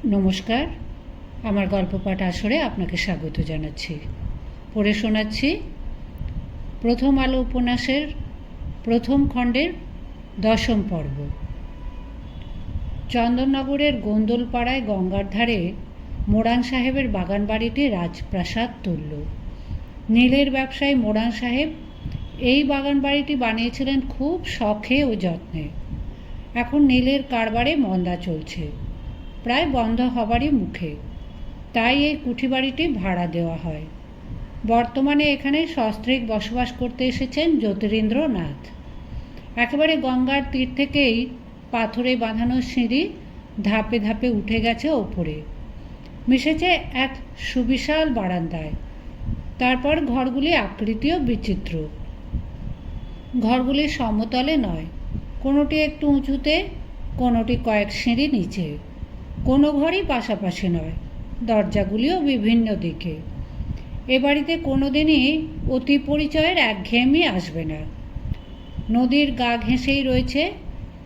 নমস্কার, আমার গল্প পাঠ আসরে আপনাকে স্বাগত জানাচ্ছি। পড়ে শোনাচ্ছি প্রথম আলো উপন্যাসের প্রথম খণ্ডের 10ম পর্ব। চন্দননগরের গোন্দলপাড়ায় গঙ্গার ধারে মোড়ান সাহেবের বাগান বাড়িটি রাজপ্রাসাদ তুল্য। নীলের ব্যবসায়ী মোড়ান সাহেব এই বাগান বাড়িটি বানিয়েছিলেন খুব শখে ও যত্নে। এখন নীলের কারবারে মন্দা চলছে, প্রায় বন্ধ হবারই মুখে, তাই এই কুঠি বাড়িটি ভাড়া দেওয়া হয়। বর্তমানে এখানে সস্ত্রীক বসবাস করতে এসেছেন জ্যোতিরিন্দ্রনাথ। একেবারে গঙ্গার তীর থেকেই পাথরে বাঁধানো সিঁড়ি ধাপে ধাপে উঠে গেছে ওপরে, মিশেছে এক সুবিশাল বারান্দায়। তারপর ঘরগুলি আকৃতিও বিচিত্র। ঘরগুলি সমতলে নয়, কোনোটি একটু উঁচুতে, কোনোটি কয়েক সিঁড়ি নিচে। কোনো ঘরই পাশাপাশি নয়, দরজাগুলিও বিভিন্ন দিকে। এ বাড়িতে কোনোদিনই অতি পরিচয়ের একঘেয়েমি আসবে না। নদীর গা ঘেঁষেই রয়েছে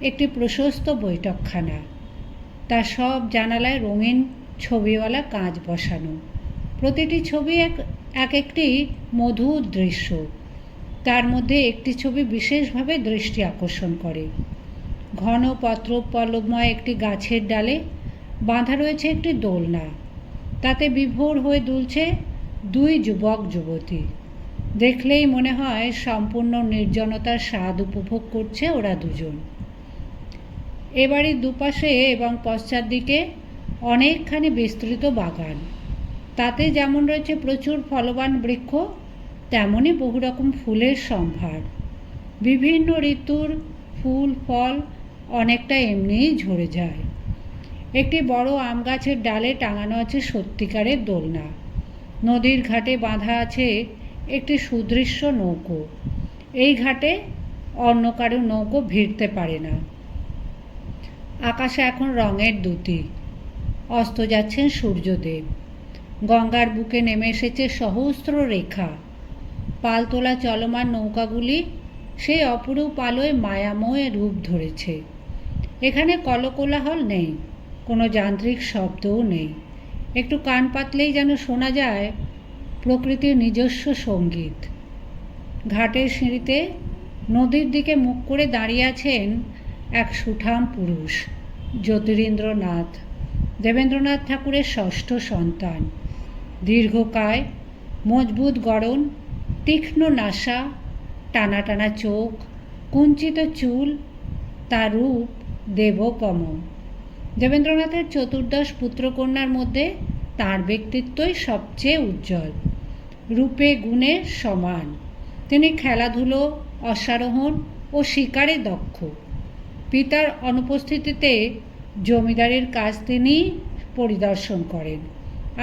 একটি প্রশস্ত বৈঠকখানা। তার সব জানালায় রঙিন ছবিওয়ালা কাঁচ বসানো। প্রতিটি ছবি এক একটি মধুর দৃশ্য। তার মধ্যে একটি ছবি বিশেষভাবে দৃষ্টি আকর্ষণ করে। ঘন পত্র পল্লবময় একটি গাছের ডালে বাঁধা রয়েছে একটি দোলনা। তাতে বিভোর হয়ে দুলছে দুই যুবক যুবতী। দেখলেই মনে হয় সম্পূর্ণ নির্জনতার স্বাদ উপভোগ করছে ওরা দুজন। এ বাড়ির দুপাশে এবং পশ্চাৎ দিকে অনেকখানি বিস্তৃত বাগান। তাতে যেমন রয়েছে প্রচুর ফলবান বৃক্ষ, তেমনই বহু রকম ফুলের সম্ভার। বিভিন্ন ঋতুর ফুল ফল অনেকটা এমনিই ঝরে যায়। একটি বড় আম গাছের ডালে টাঙানো আছে সত্যিকারের দোলনা। নদীর ঘাটে বাঁধা আছে একটি সুদৃশ্য নৌকো। এই ঘাটে অন্য কারো নৌকো ভিড়তে পারে না। আকাশে এখন রঙের দ্যুতি। অস্ত যাচ্ছেন সূর্যদেব। গঙ্গার বুকে নেমে এসেছে সহস্র রেখা। পালতোলা চলমান নৌকাগুলি সেই অপরূপ আলোয় মায়াময় রূপ ধরেছে। এখানে কলকোলাহল নেই, কোনো যান্ত্রিক শব্দও নেই। একটু কান পাতলেই যেন শোনা যায় প্রকৃতির নিজস্ব সঙ্গীত। ঘাটের সিঁড়িতে নদীর দিকে মুখ করে দাঁড়িয়ে আছেন এক সুঠাম পুরুষ, জ্যোতিরিন্দ্রনাথ, দেবেন্দ্রনাথ ঠাকুরের ষষ্ঠ সন্তান। দীর্ঘকায়, মজবুত গড়ন, তীক্ষ্ণ নাসা, টানা টানা চোখ, কুঞ্চিত চুল, তার রূপ দেবোপম। দেবেন্দ্রনাথের চতুর্দশ পুত্রকন্যার মধ্যে তাঁর ব্যক্তিত্বই সবচেয়ে উজ্জ্বল, রূপে গুণে সমান। তিনি খেলাধুলো, অশ্বারোহণ ও শিকারে দক্ষ। পিতার অনুপস্থিতিতে জমিদারির কাজ তিনি পরিদর্শন করেন।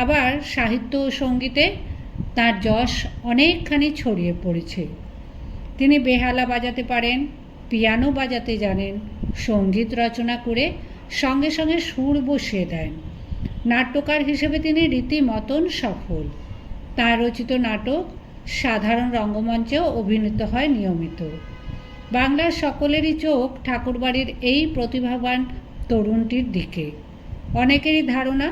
আবার সাহিত্য ও সঙ্গীতে তাঁর যশ অনেকখানি ছড়িয়ে পড়েছে। তিনি বেহালা বাজাতে পারেন, পিয়ানো বাজাতে জানেন, সঙ্গীত রচনা করে সঙ্গে সঙ্গে সুর বসিয়ে দেন। নাট্যকার হিসেবে তিনি রীতিমতন সফল। তাঁর রচিত নাটক সাধারণ রঙ্গমঞ্চেও অভিনীত হয় নিয়মিত। বাংলার সকলেরই চোখ ঠাকুরবাড়ির এই প্রতিভাবান তরুণটির দিকে। অনেকেরই ধারণা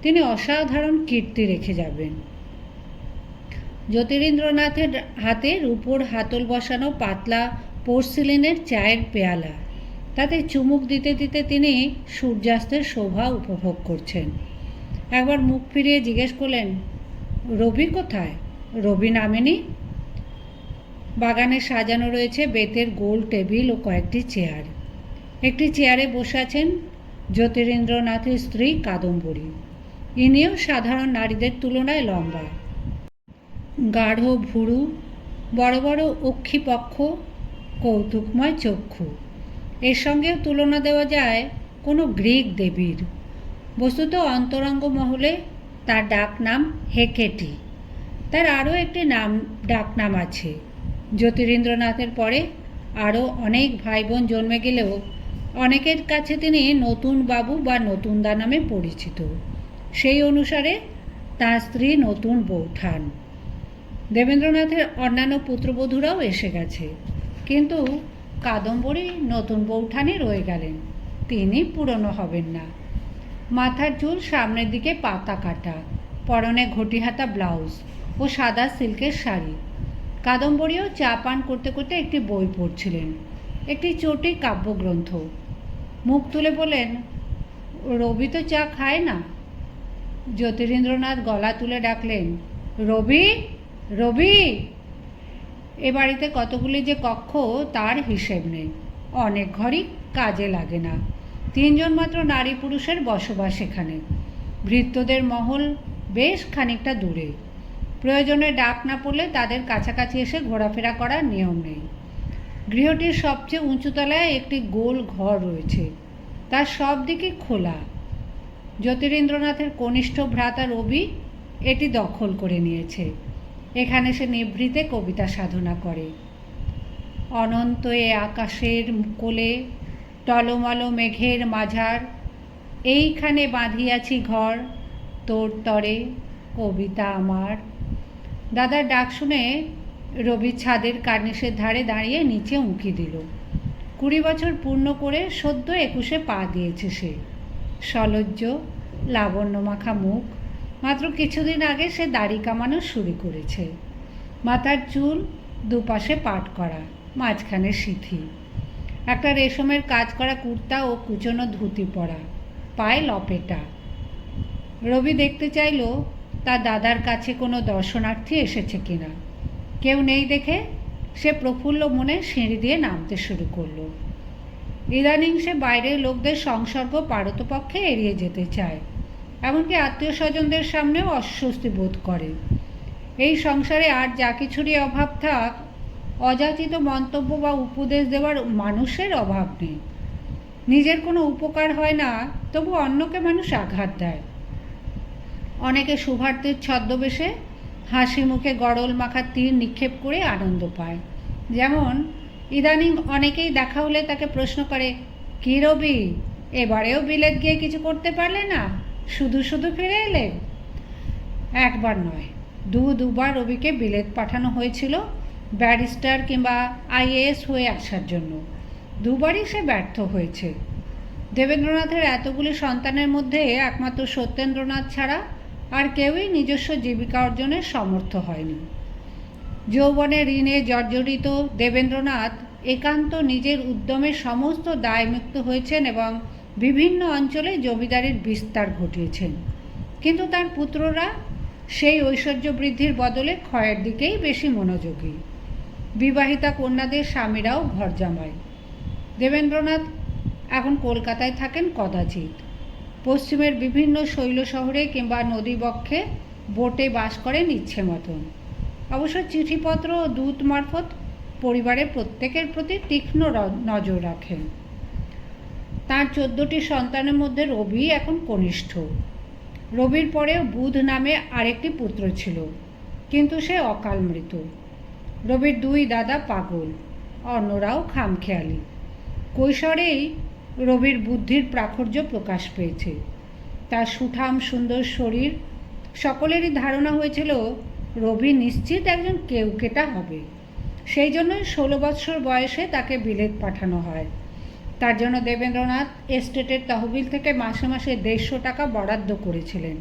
তিনি অসাধারণ কীর্তি রেখে যাবেন। জ্যোতিরিন্দ্রনাথের হাতে রূপোর হাতল বসানো পাতলা পোর্সিলিনের চায়ের পেয়ালা, তাতে চুমুক দিতে দিতে তিনি সূর্যাস্তের শোভা উপভোগ করছেন। একবার মুখ ফিরিয়ে জিজ্ঞেস করলেন, রবি কোথায়? রবি নামেনি? বাগানে সাজানো রয়েছে বেতের গোল টেবিল ও কয়েকটি চেয়ার। একটি চেয়ারে বসে আছেন জ্যোতিরিন্দ্রনাথের স্ত্রী কাদম্বরী। ইনিও সাধারণ নারীদের তুলনায় লম্বা, গাঢ় ভুরু, বড় বড় অক্ষিপক্ষ, কৌতুকময় চক্ষু। এর সঙ্গেও তুলনা দেওয়া যায় কোনো গ্রিক দেবীর। বস্তুত অন্তরঙ্গ মহলে তার ডাকনাম হেকেটি। তার আরও একটি ডাকনাম আছে। জ্যোতিরিন্দ্রনাথের পরে আরও অনেক ভাই বোন জন্মে গেলেও অনেকের কাছে তিনি নতুন বাবু বা নতুনদা নামে পরিচিত। সেই অনুসারে তার স্ত্রী নতুন বৌঠান। দেবেন্দ্রনাথের অন্যান্য পুত্রবধূরাও এসে গেছে, কিন্তু কাদম্বরী নতুন বৌঠানই রয়ে গেলেন। তিনি পুরনো হবেন না। মাথার চুল সামনের দিকে পাতা কাটা, পরনে ঘটিহাতা ব্লাউজ ও সাদা সিল্কের শাড়ি। কাদম্বরীও চা পান করতে করতে একটি বই পড়ছিলেন, একটি চটি কাব্যগ্রন্থ। মুখ তুলে বলেন, রবি তো চা খায় না। জ্যোতিরিন্দ্রনাথ গলা তুলে ডাকলেন, রবি, রবি। এ বাড়িতে কতগুলি যে কক্ষ তার হিসেব নেই, অনেক ঘরই কাজে লাগে না। 3 জন মাত্র নারী পুরুষের বসবাস এখানে। ভৃত্যদের মহল বেশ খানিকটা দূরে। প্রয়োজনে ডাক না পড়লে তাদের কাছাকাছি এসে ঘোরাফেরা করার নিয়ম নেই। গৃহটির সবচেয়ে উঁচুতলায় একটি গোল ঘর রয়েছে, তার সব দিকে খোলা। জ্যোতিরিন্দ্রনাথের কনিষ্ঠ ভ্রাতা রবি এটি দখল করে নিয়েছে। এখানে সে নিভৃতে কবিতা সাধনা করে। অনন্ত এ আকাশের কোলে টলমল মেঘের মাঝার, এইখানে বাঁধিয়াছি ঘর, তোর তরে কবিতা আমার। দাদার ডাক শুনে রবি ছাদের কার্নিশের ধারে দাঁড়িয়ে নিচে উঁকি দিল। 20 বছর পূর্ণ করে সদ্য 21-এ পা দিয়েছে সে। সলজ্জ লাবণ্যমাখা মুখ, মাত্র কিছুদিন আগে সে দাড়ি কামানো শুরু করেছে। মাথার চুল দুপাশে পাট করা, মাঝখানে সিথি। একটা রেশমের কাজ করা কুর্তা ও কুচনো ধুতি পরা, পায়ে লপেটা। রবি দেখতে চাইল তার দাদার কাছে কোনো দর্শনার্থী এসেছে কিনা। কেউ নেই দেখে সে প্রফুল্ল মনে সিঁড়ি দিয়ে নামতে শুরু করলো। ইদানিং সে বাইরের লোকদের সংসর্গ পারতপক্ষে এড়িয়ে যেতে চায়, এমনকি আত্মীয় স্বজনদের সামনেও অস্বস্তি বোধ করে। এই সংসারে আর যা কিছুরই অভাব থাক, অযাচিত মন্তব্য বা উপদেশ দেওয়ার মানুষের অভাব নেই। নিজের কোনো উপকার হয় না, তবু অন্যকে মানুষ আঘাত দেয়। অনেকে শুভার্থীর ছদ্মবেশে হাসি মুখে গড়ল মাখা তীর নিক্ষেপ করে আনন্দ পায়। যেমন ইদানিং অনেকেই দেখা হলে তাকে প্রশ্ন করে, কী রবি, এবারেও বিলেত গিয়ে কিছু করতে পারলে না, শুধু শুধু ফিরে এলে? একবার নয়, দুবার রবিকে বিলেত পাঠানো হয়েছিল ব্যারিস্টার কিংবা IAS হয়ে আসার জন্য। দুবারই সে ব্যর্থ হয়েছে। দেবেন্দ্রনাথের এতগুলি সন্তানের মধ্যে একমাত্র সত্যেন্দ্রনাথ ছাড়া আর কেউই নিজস্ব জীবিকা অর্জনের সমর্থ হয়নি। যৌবনের ঋণে জর্জরিত দেবেন্দ্রনাথ একান্ত নিজের উদ্যমে সমস্ত দায়মুক্ত হয়েছেন এবং বিভিন্ন অঞ্চলে জমিদারির বিস্তার ঘটিয়েছেন। কিন্তু তার পুত্ররা সেই ঐশ্বর্য বৃদ্ধির বদলে ক্ষয়ের দিকেই বেশি মনোযোগী। বিবাহিতা কন্যাদের স্বামীরাও ঘর জামাই। দেবেন্দ্রনাথ এখন কলকাতায় থাকেন কদাচিৎ। পশ্চিমের বিভিন্ন শৈল শহরে কিংবা নদীবক্ষে বোটে বাস করেন ইচ্ছে মতন। অবশ্য চিঠিপত্র ও দূত মারফত পরিবারের প্রত্যেকের প্রতি তীক্ষ্ণ নজর রাখেন। তার 14টি সন্তানের মধ্যে রবি এখন কনিষ্ঠ। রবির পরেও বুধ নামে আরেকটি পুত্র ছিল, কিন্তু সে অকাল মৃত। রবির 2 দাদা পাগল, অন্যরাও খামখেয়ালি। কৈশোরেই রবির বুদ্ধির প্রাচুর্য প্রকাশ পেয়েছে। তার সুঠাম সুন্দর শরীর, সকলেরই ধারণা হয়েছিল রবি নিশ্চিত একজন কেউকেটা হবে। সেই জন্যই 16 বৎসর বয়সে তাকে বিলেত পাঠানো হয়। তার জন্য দেবেন্দ্রনাথ এস্টেটের তহবিল থেকে মাসে মাসে 150 টাকা বরাদ্দ করেছিলেন।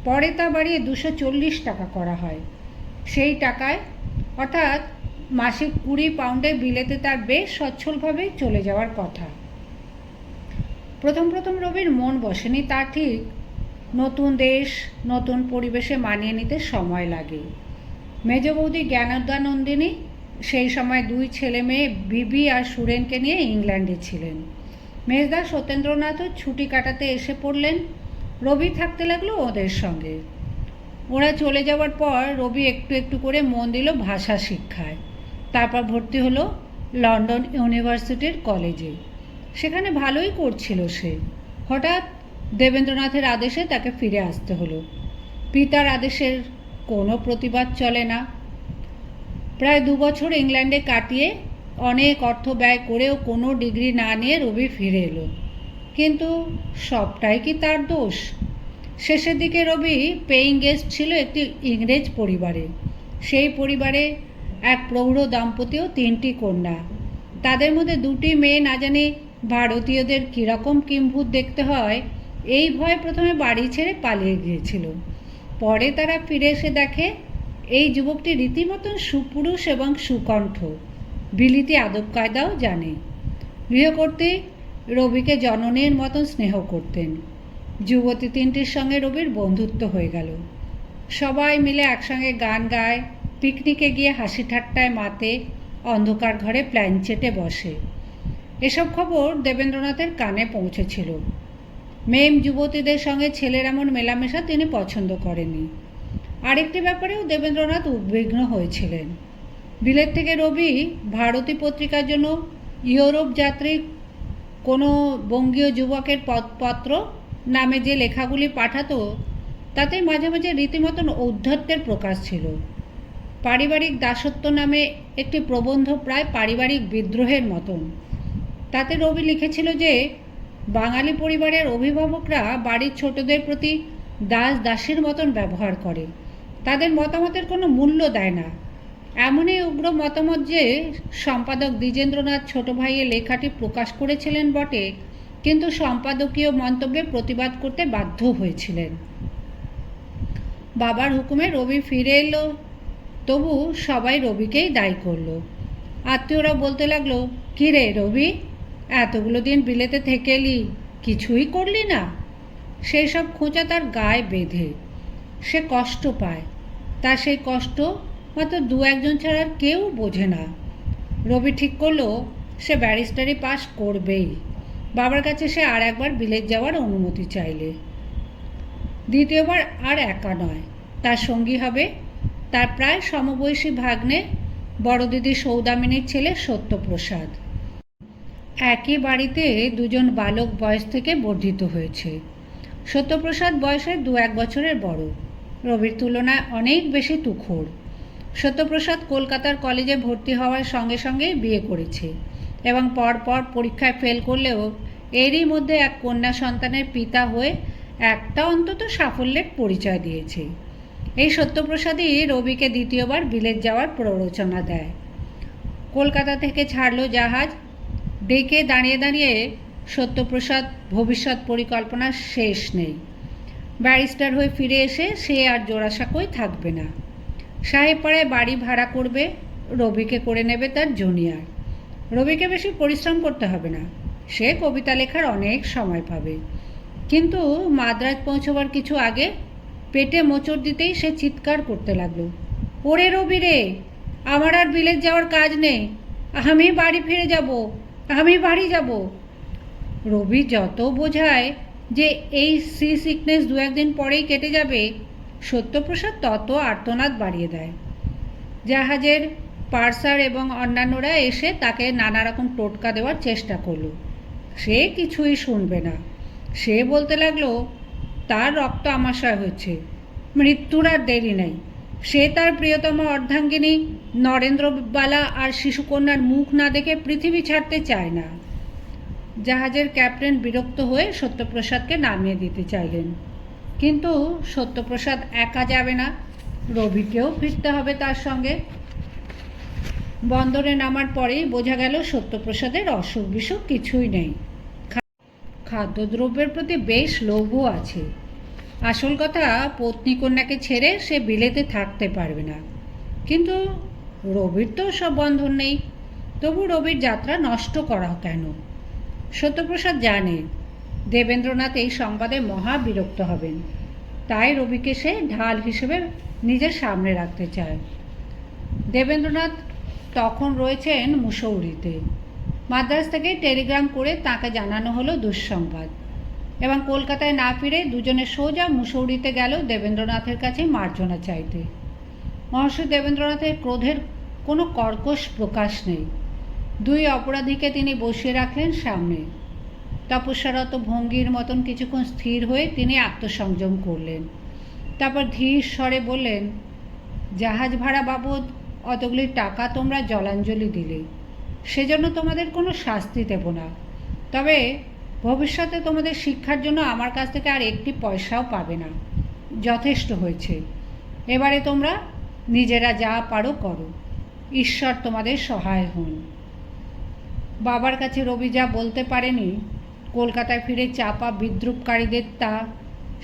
পরে তা বাড়িয়ে 240 টাকা করা হয়। সেই টাকায় অর্থাৎ মাসিক 20 পাউন্ডে বিলেতে তার বেশ সচ্ছলভাবেই চলে যাওয়ার কথা। প্রথম রবির মন বসেনি তা ঠিক। নতুন দেশ, নতুন পরিবেশে মানিয়ে নিতে সময় লাগে। মেজ বৌদি জ্ঞানোদ্যানন্দিনী সেই সময় 2 ছেলে মেয়ে বিবি আর সুরেনকে নিয়ে ইংল্যান্ডে ছিলেন। মেজদা সত্যেন্দ্রনাথও ছুটি কাটাতে এসে পড়লেন। রবি থাকতে লাগলো ওদের সঙ্গে। ওরা চলে যাওয়ার পর রবি একটু একটু করে মন দিল ভাষা শিক্ষায়। তারপর ভর্তি হলো লন্ডন ইউনিভার্সিটির কলেজে। সেখানে ভালোই করছিল সে। হঠাৎ দেবেন্দ্রনাথের আদেশে তাকে ফিরে আসতে হলো। পিতার আদেশের কোনো প্রতিবাদ চলে না। প্রায় 2 বছর ইংল্যান্ডে কাটিয়ে অনেক অর্থ ব্যয় করেও কোনো ডিগ্রি না নিয়ে রবি ফিরে এলো। কিন্তু সবটাই কি তার দোষ? শেষের দিকে রবি পেইং গেস্ট ছিল একটি ইংরেজ পরিবারে। সেই পরিবারে এক প্রৌঢ় দম্পতি ও 3টি কন্যা। তাদের মধ্যে 2টি মেয়ে না জানি ভারতীয়দের কীরকম কিম্ভূত দেখতে হয় এই ভয়ে প্রথমে বাড়ি ছেড়ে পালিয়ে গিয়েছিল। পরে তারা ফিরে এসে দেখে এই যুবকটি রীতিমতন সুপুরুষ এবং সুকণ্ঠ, বিলিতি আদব কায়দাও জানে। গৃহকর্ত্রী রবিকে জননীর মতন স্নেহ করতেন। যুবতী তিনটির সঙ্গে রবির বন্ধুত্ব হয়ে গেল। সবাই মিলে একসঙ্গে গান গায়, পিকনিকে গিয়ে হাসি ঠাট্টায় মাতে, অন্ধকার ঘরে প্ল্যানচেটে বসে। এসব খবর দেবেন্দ্রনাথের কানে পৌঁছেছিল। মেম যুবতীদের সঙ্গে ছেলের এমন মেলামেশা তিনি পছন্দ করেননি। আরেকটি ব্যাপারেও দেবেন্দ্রনাথ উদ্বিগ্ন হয়েছিলেন। বিলেত থেকে রবি ভারতী পত্রিকার জন্য ইউরোপ যাত্রী কোনো বঙ্গীয় যুবকের পত্র নামে যে লেখাগুলি পাঠাতো তাতে মাঝে মাঝে রীতিমতন ঔদ্ধত্যের প্রকাশ ছিল। পারিবারিক দাসত্ব নামে একটি প্রবন্ধ প্রায় পারিবারিক বিদ্রোহের মতন। তাতে রবি লিখেছিল যে বাঙালি পরিবারের অভিভাবকরা বাড়ির ছোটদের প্রতি দাস দাসীর মতন ব্যবহার করে, তাদের মতামতের কোনো মূল্য দেয় না। এমনই উগ্র মতামত যে সম্পাদক দ্বিজেন্দ্রনাথ ছোট ভাইয়ের লেখাটি প্রকাশ করেছিলেন বটে, কিন্তু সম্পাদকীয় মন্তব্যে প্রতিবাদ করতে বাধ্য হয়েছিলেন। বাবার হুকুমে রবি ফিরে এলো, তবু সবাই রবিকেই দায়ী করল। আত্মীয়রা বলতে লাগলো, কী রে রবি, এতগুলো দিন বিলেতে থেকে এলি, কিছুই করলি না? সেই সব খোঁচা তার গায়ে বেঁধে। সে কষ্ট পায়, তার সেই কষ্ট মাত্র দু একজন ছাড়া আর কেউ বোঝে না। রবি ঠিক করলো সে ব্যারিস্টারি পাস করবেই। বাবার কাছে সে আর একবার বিলেত যাওয়ার অনুমতি চাইলে। দ্বিতীয়বার আর একা নয়, তার সঙ্গী হবে তার প্রায় সমবয়সী ভাগ্নে বড় দিদি সৌদামিনীর ছেলে সত্যপ্রসাদ। একই বাড়িতে দুজন বালক বয়স থেকে বর্ধিত হয়েছে। সত্যপ্রসাদ বয়সে 2-1 বছরের বড়, রবির তুলনায় অনেক বেশি তুখোড়। সত্যপ্রসাদ কলকাতার কলেজে ভর্তি হওয়ার সঙ্গে সঙ্গেই বিয়ে করেছে এবং পরপর পরীক্ষায় ফেল করলেও এরই মধ্যে এক কন্যা সন্তানের পিতা হয়ে একটা অন্তত সাফল্যের পরিচয় দিয়েছে। এই সত্যপ্রসাদই রবিকে দ্বিতীয়বার বিলেত যাওয়ার প্ররোচনা দেয়। কলকাতা থেকে ছাড়ল জাহাজ। ডেকে দাঁড়িয়ে দাঁড়িয়ে সত্যপ্রসাদ ভবিষ্যৎ পরিকল্পনার শেষ নেই। ব্যারিস্টার হয়ে ফিরে এসে সে আর জোড়াসাঁকোয় থাকবে না। সাহেবপাড়ায় বাড়ি ভাড়া করবে, রবিকে করে নেবে তার জুনিয়র। রবিকে বেশি পরিশ্রম করতে হবে না, সে কবিতা লেখার অনেক সময় পাবে। কিন্তু মাদ্রাজ পৌঁছবার কিছু আগে পেটে মোচড় দিতেই সে চিৎকার করতে লাগলো, ওরে রবি রে, আমার আর বিলেত যাওয়ার কাজ নেই, আমি বাড়ি ফিরে যাব, আমি বাড়ি যাব। রবি যত বোঝায় যে এই সি সিকনেস 2-1 দিন পরেই কেটে যাবে, সত্যপ্রসাদ তত আর্তনাদ বাড়িয়ে দেয়। জাহাজের পার্সার এবং অন্যান্যরা এসে তাকে নানা রকম টোটকা দেওয়ার চেষ্টা করল। সে কিছুই শুনবে না। সে বলতে লাগলো, তার রক্ত আমাশয় হচ্ছে, মৃত্যুর আর দেরি নেই। সে তার প্রিয়তম অর্ধাঙ্গিনী নরেন্দ্রবালা আর শিশুকন্যার মুখ না দেখে পৃথিবী ছাড়তে চায় না। জাহাজের ক্যাপ্টেন বিরক্ত হয়ে সত্যপ্রসাদকে নামিয়ে দিতে চাইলেন, কিন্তু সত্যপ্রসাদ একা যাবে না, রবিকেও ফিরতে হবে তার সঙ্গে। বন্দরে নামার পরেই বোঝা গেল সত্যপ্রসাদের অসুখ বিসুখ কিছুই নেই। খাদ্যদ্রব্যের প্রতি বেশ লোভও আছে। আসল কথা, পত্নী কন্যাকে ছেড়ে সে বিলেতে থাকতে পারবে না। কিন্তু রবির তো সব বন্ধন নেই, তবু রবির যাত্রা নষ্ট করা কেন? সত্যপ্রসাদ জানে দেবেন্দ্রনাথ এই সংবাদে মহা বিরক্ত হবেন, তাই রবিকে সে ঢাল হিসেবে নিজের সামনে রাখতে চায়। দেবেন্দ্রনাথ তখন রয়েছেন মুসৌরিতে। মাদ্রাজ থেকে টেলিগ্রাম করে তাকে জানানো হলো দুঃসংবাদ এবং কলকাতায় না ফিরে দুজনে সোজা মুসৌরিতে গেল দেবেন্দ্রনাথের কাছে মার্জনা চাইতে। মহর্ষি দেবেন্দ্রনাথের ক্রোধের কোনো কর্কশ প্রকাশ নেই। 2 অপরাধীকে তিনি বসিয়ে রাখলেন সামনে। তপস্যারত ভঙ্গির মতন কিছুক্ষণ স্থির হয়ে তিনি আত্মসংযম করলেন। তারপর ধীর স্বরে বললেন, জাহাজ ভাড়া বাবদ অতগুলি টাকা তোমরা জলাঞ্জলি দিলে, সেজন্য তোমাদের কোনো শাস্তি দেব না। তবে ভবিষ্যতে তোমাদের শিক্ষার জন্য আমার কাছ থেকে আর একটি পয়সাও পাবে না। যথেষ্ট হয়েছে। এবারে তোমরা নিজেরা যা পারো করো, ঈশ্বর তোমাদের সহায় হন। বাবার কাছে রবি যা বলতে পারেনি কলকাতায় ফিরে চাপা বিদ্রূপকারীদের তা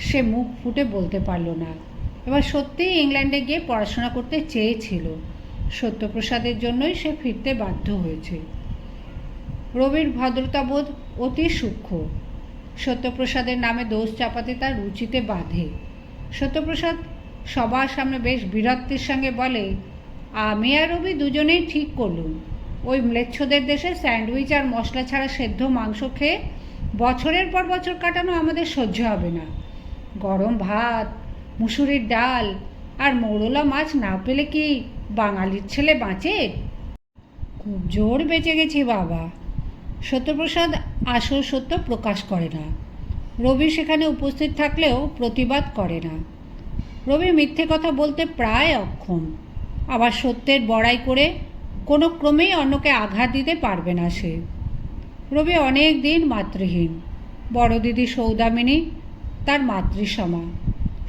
সে মুখ ফুটে বলতে পারল না। এবার সত্যিই ইংল্যান্ডে গিয়ে পড়াশোনা করতে চেয়েছিল। সত্যপ্রসাদের জন্যই সে ফিরতে বাধ্য হয়েছে। রবির ভদ্রতাবোধ অতি সূক্ষ্ম। সত্যপ্রসাদের নামে দোষ চাপাতে তার রুচিতে বাধে। সত্যপ্রসাদ সবার সামনে বেশ বীরত্বের সঙ্গে বলে, আমি আর রবি দুজনেই ঠিক করলুম, ওই ম্লেচ্ছদের দেশে স্যান্ডউইচ আর মশলা ছাড়া সেদ্ধ মাংস খেয়ে বছরের পর বছর কাটানো আমাদের সহ্য হবে না। গরম ভাত, মুসুরির ডাল আর মৌরলা মাছ না পেলে কি বাঙালির ছেলে বাঁচে? খুব জোর বেঁচে গেছি বাবা। সত্যপ্রসাদ আসল সত্য প্রকাশ করে না। রবি সেখানে উপস্থিত থাকলেও প্রতিবাদ করে না। রবি মিথ্যে কথা বলতে প্রায় অক্ষম, আবার সত্যের বড়াই করে কোনো ক্রমেই অন্যকে আঘাত দিতে পারবে না সে। রবি অনেক দিন মাতৃহীন। বড় দিদি সৌদামিনী তার মাতৃসমা।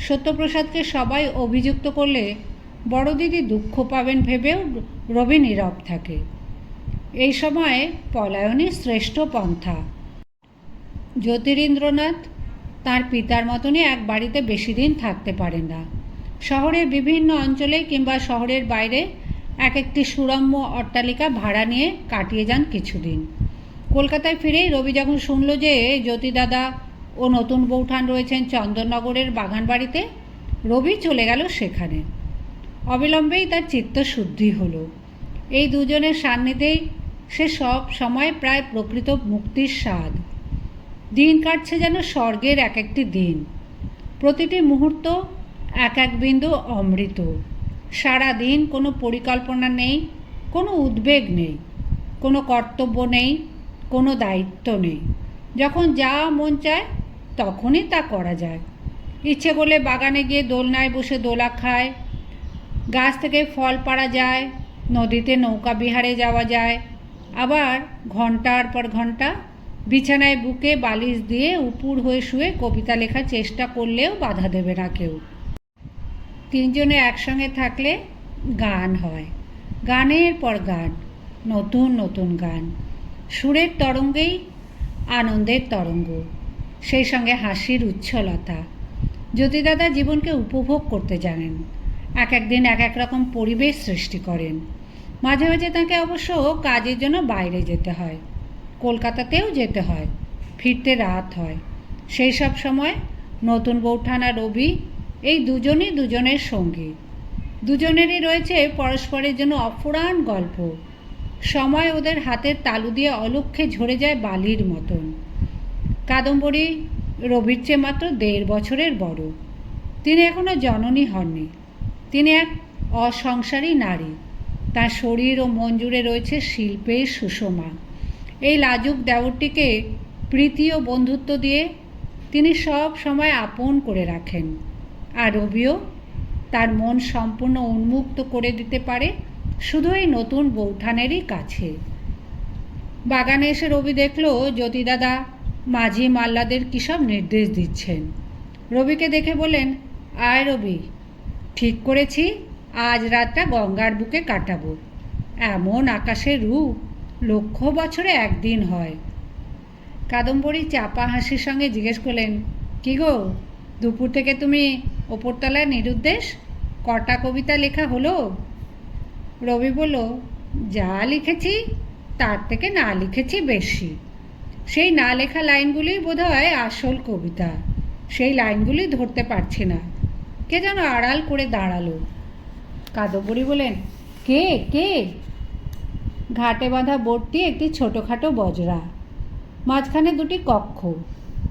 সত্যপ্রসাদকে সবাই অভিযুক্ত করলে বড় দিদি দুঃখ পাবেন ভেবেও রবি নীরব থাকে। এই সময়ে পলায়নই শ্রেষ্ঠ পন্থা। জ্যোতিরিন্দ্রনাথ তার পিতার মতনই এক বাড়িতে বেশি দিন থাকতে পারেন না। শহরের বিভিন্ন অঞ্চলে কিংবা শহরের বাইরে এক একটি সুরম্য অট্টালিকা ভাড়া নিয়ে কাটিয়ে যান কিছুদিন। কলকাতায় ফিরেই রবি যখন শুনল যে জ্যোতিদাদা ও নতুন বৌঠান রয়েছেন চন্দননগরের বাগান বাড়িতে, রবি চলে গেল সেখানে। অবিলম্বেই তার চিত্তশুদ্ধি হলো। এই দুজনের সান্নিধ্যেই সে সব সময় প্রায় প্রকৃত মুক্তির স্বাদ। দিন কাটছে যেন স্বর্গের এক একটি দিন। প্রতিটি মুহূর্ত এক এক বিন্দু অমৃত। সারা দিন কোনো পরিকল্পনা নেই, কোনো উদ্বেগ নেই, কোনো কর্তব্য নেই, কোনো দায়িত্ব নেই। যখন যা মন চায় তখনই তা করা যায়। ইচ্ছে করলে বাগানে গিয়ে দোলনায় বসে দোলা খায়, গাছ থেকে ফল পাড়া যায়, নদীতে নৌকা বিহারে যাওয়া যায়, আবার ঘন্টার পর ঘন্টা বিছানায় বুকে বালিশ দিয়ে উপুড় হয়ে শুয়ে কবিতা লেখার চেষ্টা করলেও বাধা দেবে না কেউ। তিনজনে একসঙ্গে থাকলে গান হয়, গানের পর গান, নতুন নতুন গান। সুরের তরঙ্গেই আনন্দের তরঙ্গ, সেই সঙ্গে হাসির উচ্ছলতা। জ্যোতিদাদা জীবনকে উপভোগ করতে জানেন। এক একদিন এক এক রকম পরিবেশ সৃষ্টি করেন। মাঝে মাঝে তাকে অবশ্য কাজের জন্য বাইরে যেতে হয়, কলকাতাতেও যেতে হয়, ফিরতে রাত হয়। সেই সব সময় নতুন বৌঠান আর রবি এই দুজনই দুজনের সঙ্গী। দুজনেরই রয়েছে পরস্পরের জন্য অফুরান গল্প। সময় ওদের হাতের তালু দিয়ে অলক্ষ্যে ঝরে যায় বালির মতন। কাদম্বরী রবির চেয়ে মাত্র 1.5 বছরের বড়। তিনি এখনও জননী হননি। তিনি এক অসংসারী নারী। তার শরীর ও মন জুড়ে রয়েছে শিল্পের সুষমা। এই লাজুক দেওরটিকে প্রীতি ও বন্ধুত্ব দিয়ে তিনি সব সময় আপন করে রাখেন। আর রবিও তার মন সম্পূর্ণ উন্মুক্ত করে দিতে পারে শুধু এই নতুন বৌঠানেরই কাছে। বাগানে এসে রবি দেখল জ্যোতিদাদা মাঝি মাল্লাদের কী সব নির্দেশ দিচ্ছেন। রবিকে দেখে বললেন, আয় রবি, ঠিক করেছি আজ রাতটা গঙ্গার বুকে কাটাবো। এমন আকাশের রূপ 1,00,000 বছরে একদিন হয়। কাদম্বরী চাপা হাসির সঙ্গে জিজ্ঞেস করলেন, কী গো, দুপুর থেকে তুমি ওপরতলায় নিরুদ্দেশ? কটা কবিতা লেখা হলো? রবি বলল, যা লিখেছি তার থেকে না লিখেছি বেশি। সেই না লেখা লাইনগুলি বোধহয় আসল কবিতা। সেই লাইনগুলি ধরতে পারছি না, কে যেন আড়াল করে দাঁড়ালো। কাদম্বরী বলেন, কে কে? ঘাটে বাঁধা বোর্ডটি একটি ছোটোখাটো বজরা, মাঝখানে 2টি কক্ষ,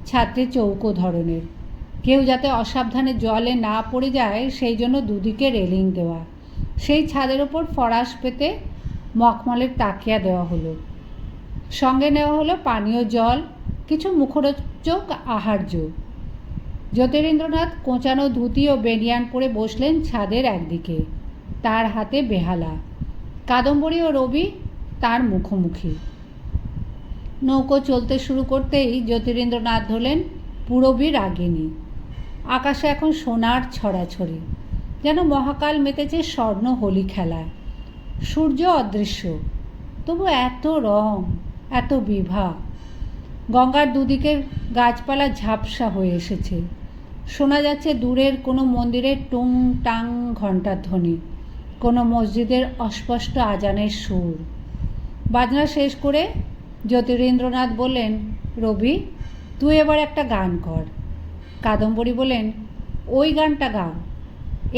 ছাত্রী চৌকো ধরনের। কেউ যাতে অসাবধানে জলে না পড়ে যায় সেই জন্য দুদিকে রেলিং দেওয়া। সেই ছাদের ওপর ফরাস পেতে মখমলের তাকিয়া দেওয়া হলো। সঙ্গে নেওয়া হলো পানীয় জল, কিছু মুখরোচক আহার্য। জ্যোতিরিন্দ্রনাথ কোঁচানো ধুতি ও বেনিয়ান পরে বসলেন ছাদের একদিকে, তার হাতে বেহালা। কাদম্বরী ও রবি তার মুখোমুখি। নৌকো চলতে শুরু করতেই জ্যোতিরিন্দ্রনাথ ধরলেন পূরবী রাগিনী। আকাশে এখন সোনার ছড়াছড়ি, যেন মহাকাল মেতেছে স্বর্ণ হোলি খেলায়। সূর্য অদৃশ্য, তবু এত রং, এত বিভা। গঙ্গার দুদিকের গাছপালা ঝাপসা হয়ে এসেছে। শোনা যাচ্ছে দূরের কোনো মন্দিরের টুং টাং ঘণ্টার ধ্বনি, কোনো মসজিদের অস্পষ্ট আজানের সুর। বাজনা শেষ করে জ্যোতিরিন্দ্রনাথ বললেন, রবি, তুই এবার একটা গান কর। কাদম্বরী বললেন, ওই গানটা গাও,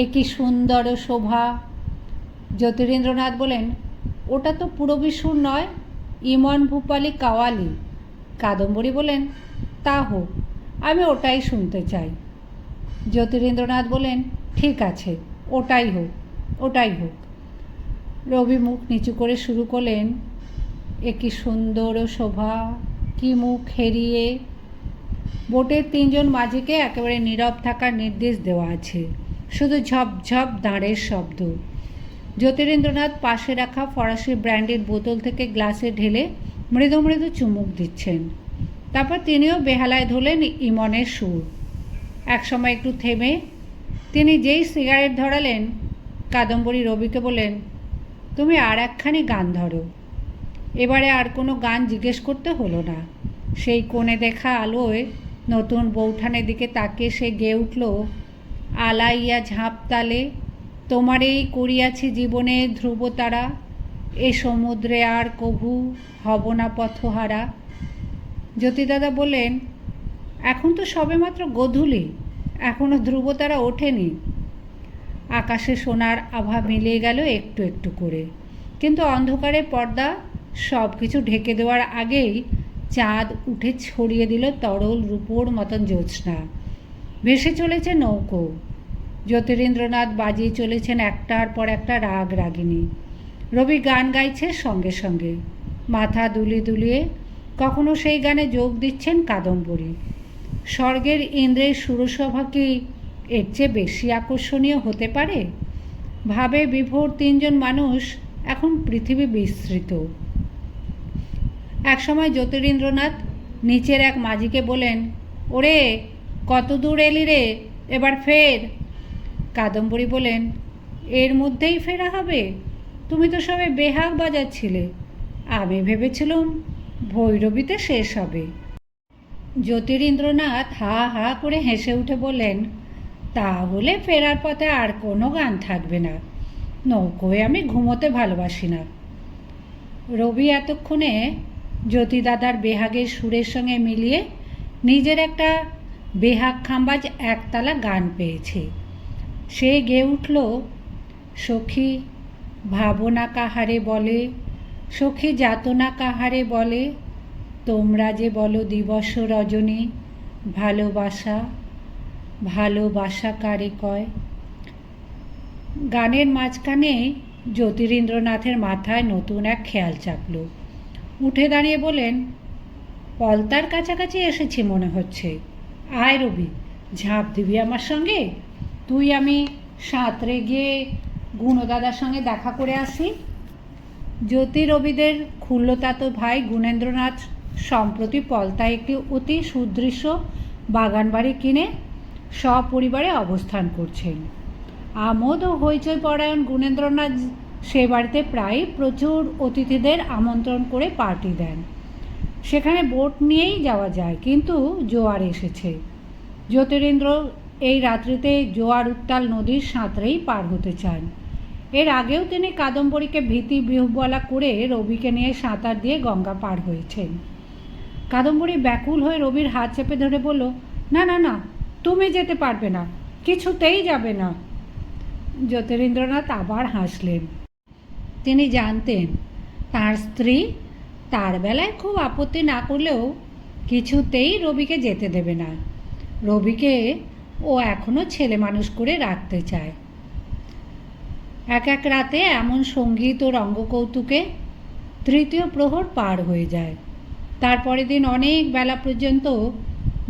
এ কি সুন্দর শোভা। জ্যোতিরিন্দ্রনাথ বলেন, ওটা তো পুরবী সুর নয়, ইমন ভূপালী কাওয়ালি। কাদম্বরী বলেন, তা হোক, আমি ওটাই শুনতে চাই। জ্যোতিরিন্দ্রনাথ বলেন, ঠিক আছে, ওটাই হোক, ওটাই হোক। রবি মুখ নিচু করে শুরু করলেন, এ কি সুন্দর শোভা, কি মুখ হেরিয়ে। বোটের 3 জন মাঝিকে একেবারে নীরব থাকার নির্দেশ দেওয়া আছে, শুধু ঝপঝপ দাঁড়ের শব্দ। জ্যোতিরিন্দ্রনাথ পাশে রাখা ফরাসি ব্র্যান্ডির বোতল থেকে গ্লাসে ঢেলে মৃদু মৃদু চুমুক দিচ্ছেন। তারপর তিনিও বেহালায় ধরলেন ইমনের সুর। একসময় একটু থেমে তিনি যেই সিগারেট ধরালেন, কাদম্বরী রবিকে বলেন, তুমি আর একখানি গান ধরো। এবারে আর কোনো গান জিজ্ঞেস করতে হলো না। সেই কোণে দেখা আলোয় নতুন বৌঠানের দিকে তাকিয়ে সে গেয়ে উঠল, আলাইয়া ঝাঁপ তালে তোমারেই করিয়াছি জীবনে ধ্রুবতারা, এ সমুদ্রে আর কভু হব না পথহারা। জ্যোতিদাদা বললেন, এখন তো সবেমাত্র গোধূলি, এখনও ধ্রুবতারা ওঠেনি। আকাশে সোনার আভা মিলিয়ে গেল একটু একটু করে, কিন্তু অন্ধকারের পর্দা সব কিছু ঢেকে দেওয়ার আগেই চাঁদ উঠে ছড়িয়ে দিল তরল রূপোর মতন জ্যোৎস্না। ভেসে চলেছে নৌকো। জ্যোতিরিন্দ্রনাথ বাজিয়ে চলেছেন একটার পর একটা রাগ রাগিনী। রবি গান গাইছে সঙ্গে সঙ্গে, মাথা দুলিয়ে দুলিয়ে কখনো সেই গানে যোগ দিচ্ছেন কাদম্বরী। স্বর্গের ইন্দ্রের সুরসভা কি এর চেয়ে বেশি আকর্ষণীয় হতে পারে? ভাবে বিভোর 3 জন মানুষ এখন পৃথিবী বিস্তৃত। একসময় জ্যোতিরিন্দ্রনাথ নিচের এক মাঝিকে বলেন, ওরে, কত দূর এলি রে, এবার ফের। কাদম্বরী বলেন, এর মধ্যেই ফেরা হবে? তুমি তো সবে বেহাগ বাজাচ্ছিলে, আমি ভেবেছিলাম ভৈরবীতে শেষ হবে। জ্যোতিরিন্দ্রনাথ হা হা করে হেসে উঠে বললেন, তাহলে ফেরার পথে আর কোনো গান থাকবে না। নৌকোয় আমি ঘুমোতে ভালোবাসি না। রবি এতক্ষণে জ্যোতিদাদার বেহাগের সুরের সঙ্গে মিলিয়ে নিজের একটা বেহাগ খাম্বাজ একতালা গান পেয়েছে। সে গেয়ে উঠল, সখী ভাবনা কাহারে বলে, সখী যাতনা কাহারে বলে, তোমরা যে বলো দিবস রজনী, ভালোবাসা ভালোবাসা কারে কয়। গানের মাঝখানে জ্যোতিরিন্দ্রনাথের মাথায় নতুন এক খেয়াল চাপল। উঠে দাঁড়িয়ে বলেন, পলতার কাছাকাছি এসেছি মনে হচ্ছে। আয় রবি, ঝাঁপ দিবি আমার সঙ্গে? তুই আমি সাঁতরে গিয়ে গুণদাদার সঙ্গে দেখা করে আসি। জ্যোতি রবিদের ক্ষুল্লতাতো ভাই গুণেন্দ্রনাথ সম্প্রতি পলতায় একটি অতি সুদৃশ্য বাগানবাড়ি কিনে সপরিবারে অবস্থান করছেন। আমোদ ও হইচই পরায়ণ গুণেন্দ্রনাথ সে বাড়িতে প্রায় প্রচুর অতিথিদের আমন্ত্রণ করে পার্টি দেন। সেখানে বোট নিয়েই যাওয়া যায়, কিন্তু জোয়ার এসেছে। জ্যোতিরিন্দ্র এই রাত্রিতে জোয়ার উত্তাল নদীর সাঁতরেই পার হতে চান। এর আগেও তিনি কাদম্বরীকে ভীতি বিহ্বলা করে রবিকে নিয়ে সাঁতার দিয়ে গঙ্গা পার হয়েছেন। কাদম্বরী ব্যাকুল হয়ে রবির হাত চেপে ধরে বলল, না না না, তুমি যেতে পারবে না, কিছুতেই যাবে না। জ্যোতিরিন্দ্রনাথ আবার হাসলেন। তিনি জানতেন তার স্ত্রী তার বেলায় খুব আপত্তি না করলেও কিছুতেই রবিকে যেতে দেবে না। রবিকে ও এখনও ছেলে মানুষ করে রাখতে চায়। এক এক রাতে এমন সঙ্গীত ও রঙ্গকৌতুকে তৃতীয় প্রহর পার হয়ে যায়। তারপরের দিন অনেক বেলা পর্যন্ত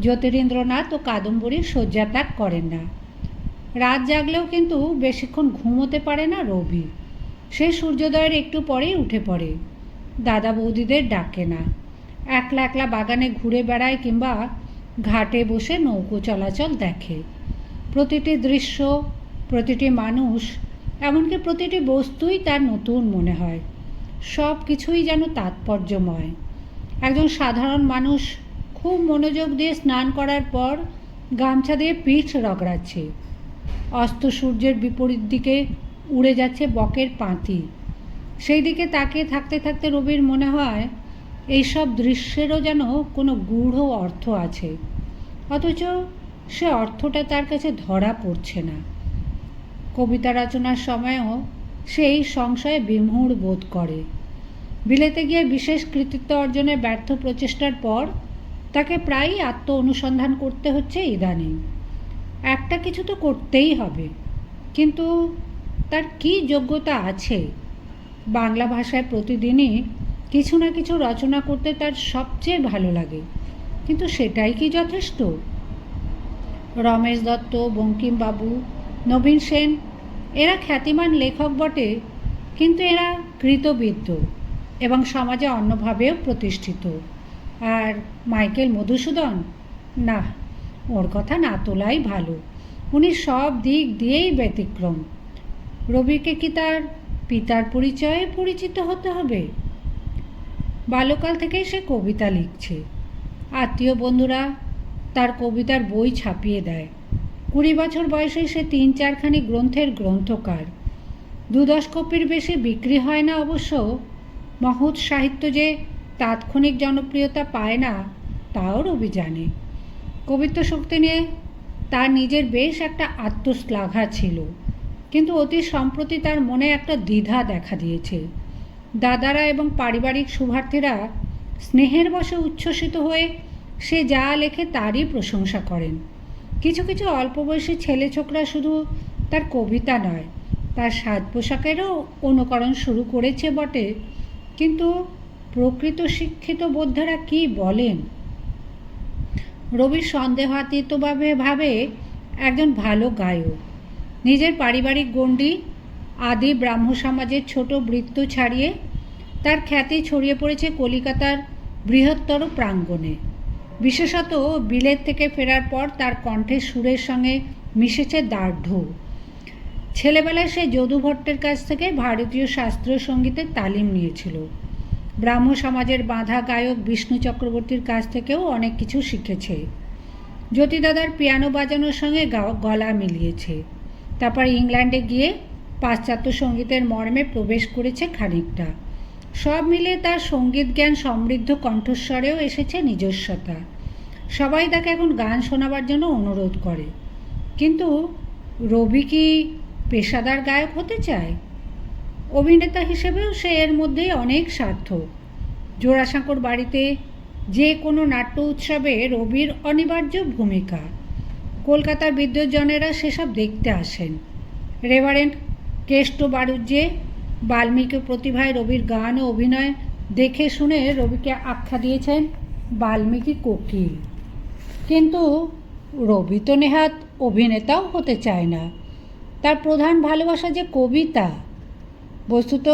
জ্যোতিরিন্দ্রনাথ ও কাদম্বরী শয্যাত্যাগ করেন না। রাত জাগলেও কিন্তু বেশিক্ষণ ঘুমোতে পারে না রবি। সে সূর্যোদয়ের একটু পরেই উঠে পড়ে, দাদা বৌদিদের ডাকে না, একলা একলা বাগানে ঘুরে বেড়ায় কিংবা ঘাটে বসে নৌকো চলাচল দেখে। প্রতিটি দৃশ্য, প্রতিটি মানুষ, এমনকি প্রতিটি বস্তুই তার নতুন মনে হয়। সব কিছুই যেন তাৎপর্যময়। একজন সাধারণ মানুষ খুব মনোযোগ দিয়ে স্নান করার পর গামছা দিয়ে পিঠ রগড়াচ্ছে। অস্ত সূর্যের বিপরীত দিকে উড়ে যাচ্ছে বকের পাঁতি। সেই দিকে তাকিয়ে থাকতে থাকতে রবির মনে হয় এইসব দৃশ্যেরও যেন কোনো গূঢ় অর্থ আছে, অথচ সে অর্থটা তার কাছে ধরা পড়ছে না। কবিতা রচনার সময়ও সে এই সংশয়ে বিমূঢ় বোধ করে। বিলেতে গিয়ে বিশেষ কৃতিত্ব অর্জনের ব্যর্থ প্রচেষ্টার পর তাকে প্রায়ই আত্ম অনুসন্ধান করতে হচ্ছে ইদানিং। একটা কিছু তো করতেই হবে, কিন্তু তার কী যোগ্যতা আছে? বাংলা ভাষায় প্রতিদিনই কিছু না কিছু রচনা করতে তার সবচেয়ে ভালো লাগে, কিন্তু সেটাই কি যথেষ্ট? রমেশ দত্ত, বঙ্কিমবাবু, নবীন সেন এরা খ্যাতিমান লেখক বটে, কিন্তু এরা কৃতবিদ্য এবং সমাজে অন্যভাবেও প্রতিষ্ঠিত। আর মাইকেল মধুসূদন, না, ওর কথা না তোলাই ভালো। উনি সব দিক দিয়েই ব্যতিক্রম। রবিকে কি তার পিতার পরিচয়ে পরিচিত হতে হবে? বাল্যকাল থেকেই সে কবিতা লিখছে। আত্মীয় বন্ধুরা তার কবিতার বই ছাপিয়ে দেয়। 20 বছর বয়সে সে 3-4খানি গ্রন্থের গ্রন্থকার। 2-10 কপির বেশি বিক্রি হয় না অবশ্য। মহৎ সাহিত্য যে তাৎক্ষণিক জনপ্রিয়তা পায় না তাও রবি জানে। কবিত্ব শক্তি নিয়ে তার নিজের বেশ একটা আত্মশ্লাঘা ছিল, কিন্তু অতি সম্প্রতি তার মনে একটা দ্বিধা দেখা দিয়েছে। দাদারা এবং পারিবারিক শুভার্থীরা স্নেহের বশে উচ্ছ্বসিত হয়ে সে যা লেখে তারই প্রশংসা করেন। কিছু কিছু অল্প বয়সী ছেলে ছোকরা শুধু তার কবিতা নয়, তার সাজ পোশাকেরও অনুকরণ শুরু করেছে বটে, কিন্তু প্রকৃত শিক্ষিত বোদ্ধারা কী বলেন? রবি সন্দেহাতীতভাবে ভাবে একজন ভালো গায়ক। নিজের পারিবারিক গণ্ডি, আদি ব্রাহ্ম সমাজের ছোট বৃত্ত ছাড়িয়ে তার খ্যাতি ছড়িয়ে পড়েছে কলিকাতার বৃহত্তর প্রাঙ্গণে। বিশেষত বিলেত থেকে ফেরার পর তার কণ্ঠের সুরের সঙ্গে মিশেছে দার্ঢ্য। ছেলেবেলায় সে যদু ভট্টের কাছ থেকে ভারতীয় শাস্ত্রীয় সঙ্গীতের তালিম নিয়েছিল। ব্রাহ্ম সমাজের বাঁধা গায়ক বিষ্ণু চক্রবর্তীর কাছ থেকেও অনেক কিছু শিখেছে। জ্যোতিদাদার পিয়ানো বাজানোর সঙ্গে গলা মিলিয়েছে। তারপর ইংল্যান্ডে গিয়ে পাশ্চাত্য সঙ্গীতের মর্মে প্রবেশ করেছে খানিকটা। সব মিলে তার সঙ্গীত জ্ঞান সমৃদ্ধ কণ্ঠস্বরেও এসেছে নিজস্বতা। সবাই তাকে এখন গান শোনাবার জন্য অনুরোধ করে, কিন্তু রবি কি পেশাদার গায়ক হতে চায়? অভিনেতা হিসেবেও সে এর মধ্যেই অনেক সার্থক। জোড়াসাঁকোর বাড়িতে যে কোনো নাট্য উৎসবে রবির অনিবার্য ভূমিকা। কলকাতার বিদ্বজ্জনেরা সেসব দেখতে আসেন। রেভারেন্ড কেষ্ট বাড়ুজ্যে বাল্মীকি প্রতিভায় রবির গান ও অভিনয় দেখে শুনে রবিকে আখ্যা দিয়েছেন বাল্মীকি কোকিল। কিন্তু রবি তো নেহাত অভিনেতাও হতে চায় না। তার প্রধান ভালোবাসা যে কবিতা। বস্তুত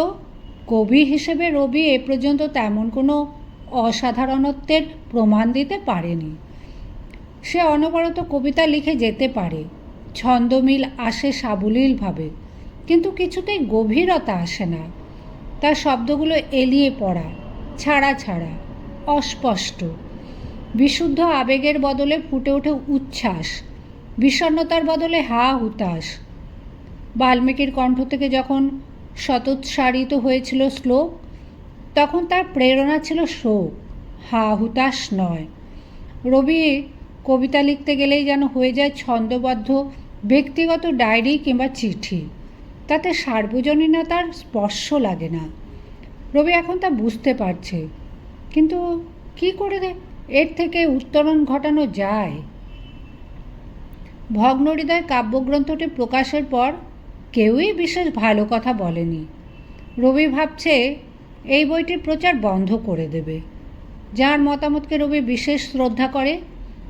কবি হিসেবে রবি এ পর্যন্ত তেমন কোনো অসাধারণত্বের প্রমাণ দিতে পারেনি। সে অনবরত কবিতা লিখে যেতে পারে, ছন্দমিল আসে সাবলীলভাবে, কিন্তু কিছুতেই গভীরতা আসে না। তার শব্দগুলো এলিয়ে পড়া, ছাড়া ছাড়া, অস্পষ্ট। বিশুদ্ধ আবেগের বদলে ফুটে ওঠে উচ্ছ্বাস, বিষণ্ণতার বদলে হা হুতাশ। বাল্মীকির কণ্ঠ থেকে যখন শতোৎসারিত হয়েছিল শ্লোক, তখন তার প্রেরণা ছিল শোক, হা হুতাশ নয়। রবি কবিতা লিখতে গেলেই যেন হয়ে যায় ছন্দবদ্ধ ব্যক্তিগত ডায়েরি কিংবা চিঠি। তাতে সার্বজনীনতার স্পর্শ লাগে না। রবি এখন তা বুঝতে পারছে, কিন্তু কি করে এর থেকে উত্তরণ ঘটানো যায়? ভগ্নহৃদয় কাব্যগ্রন্থটি প্রকাশের পর কেউই বিশেষ ভালো কথা বলেনি। রবি ভাবছে এই বইটির প্রচার বন্ধ করে দেবে। যার মতামতকে রবি বিশেষ শ্রদ্ধা করে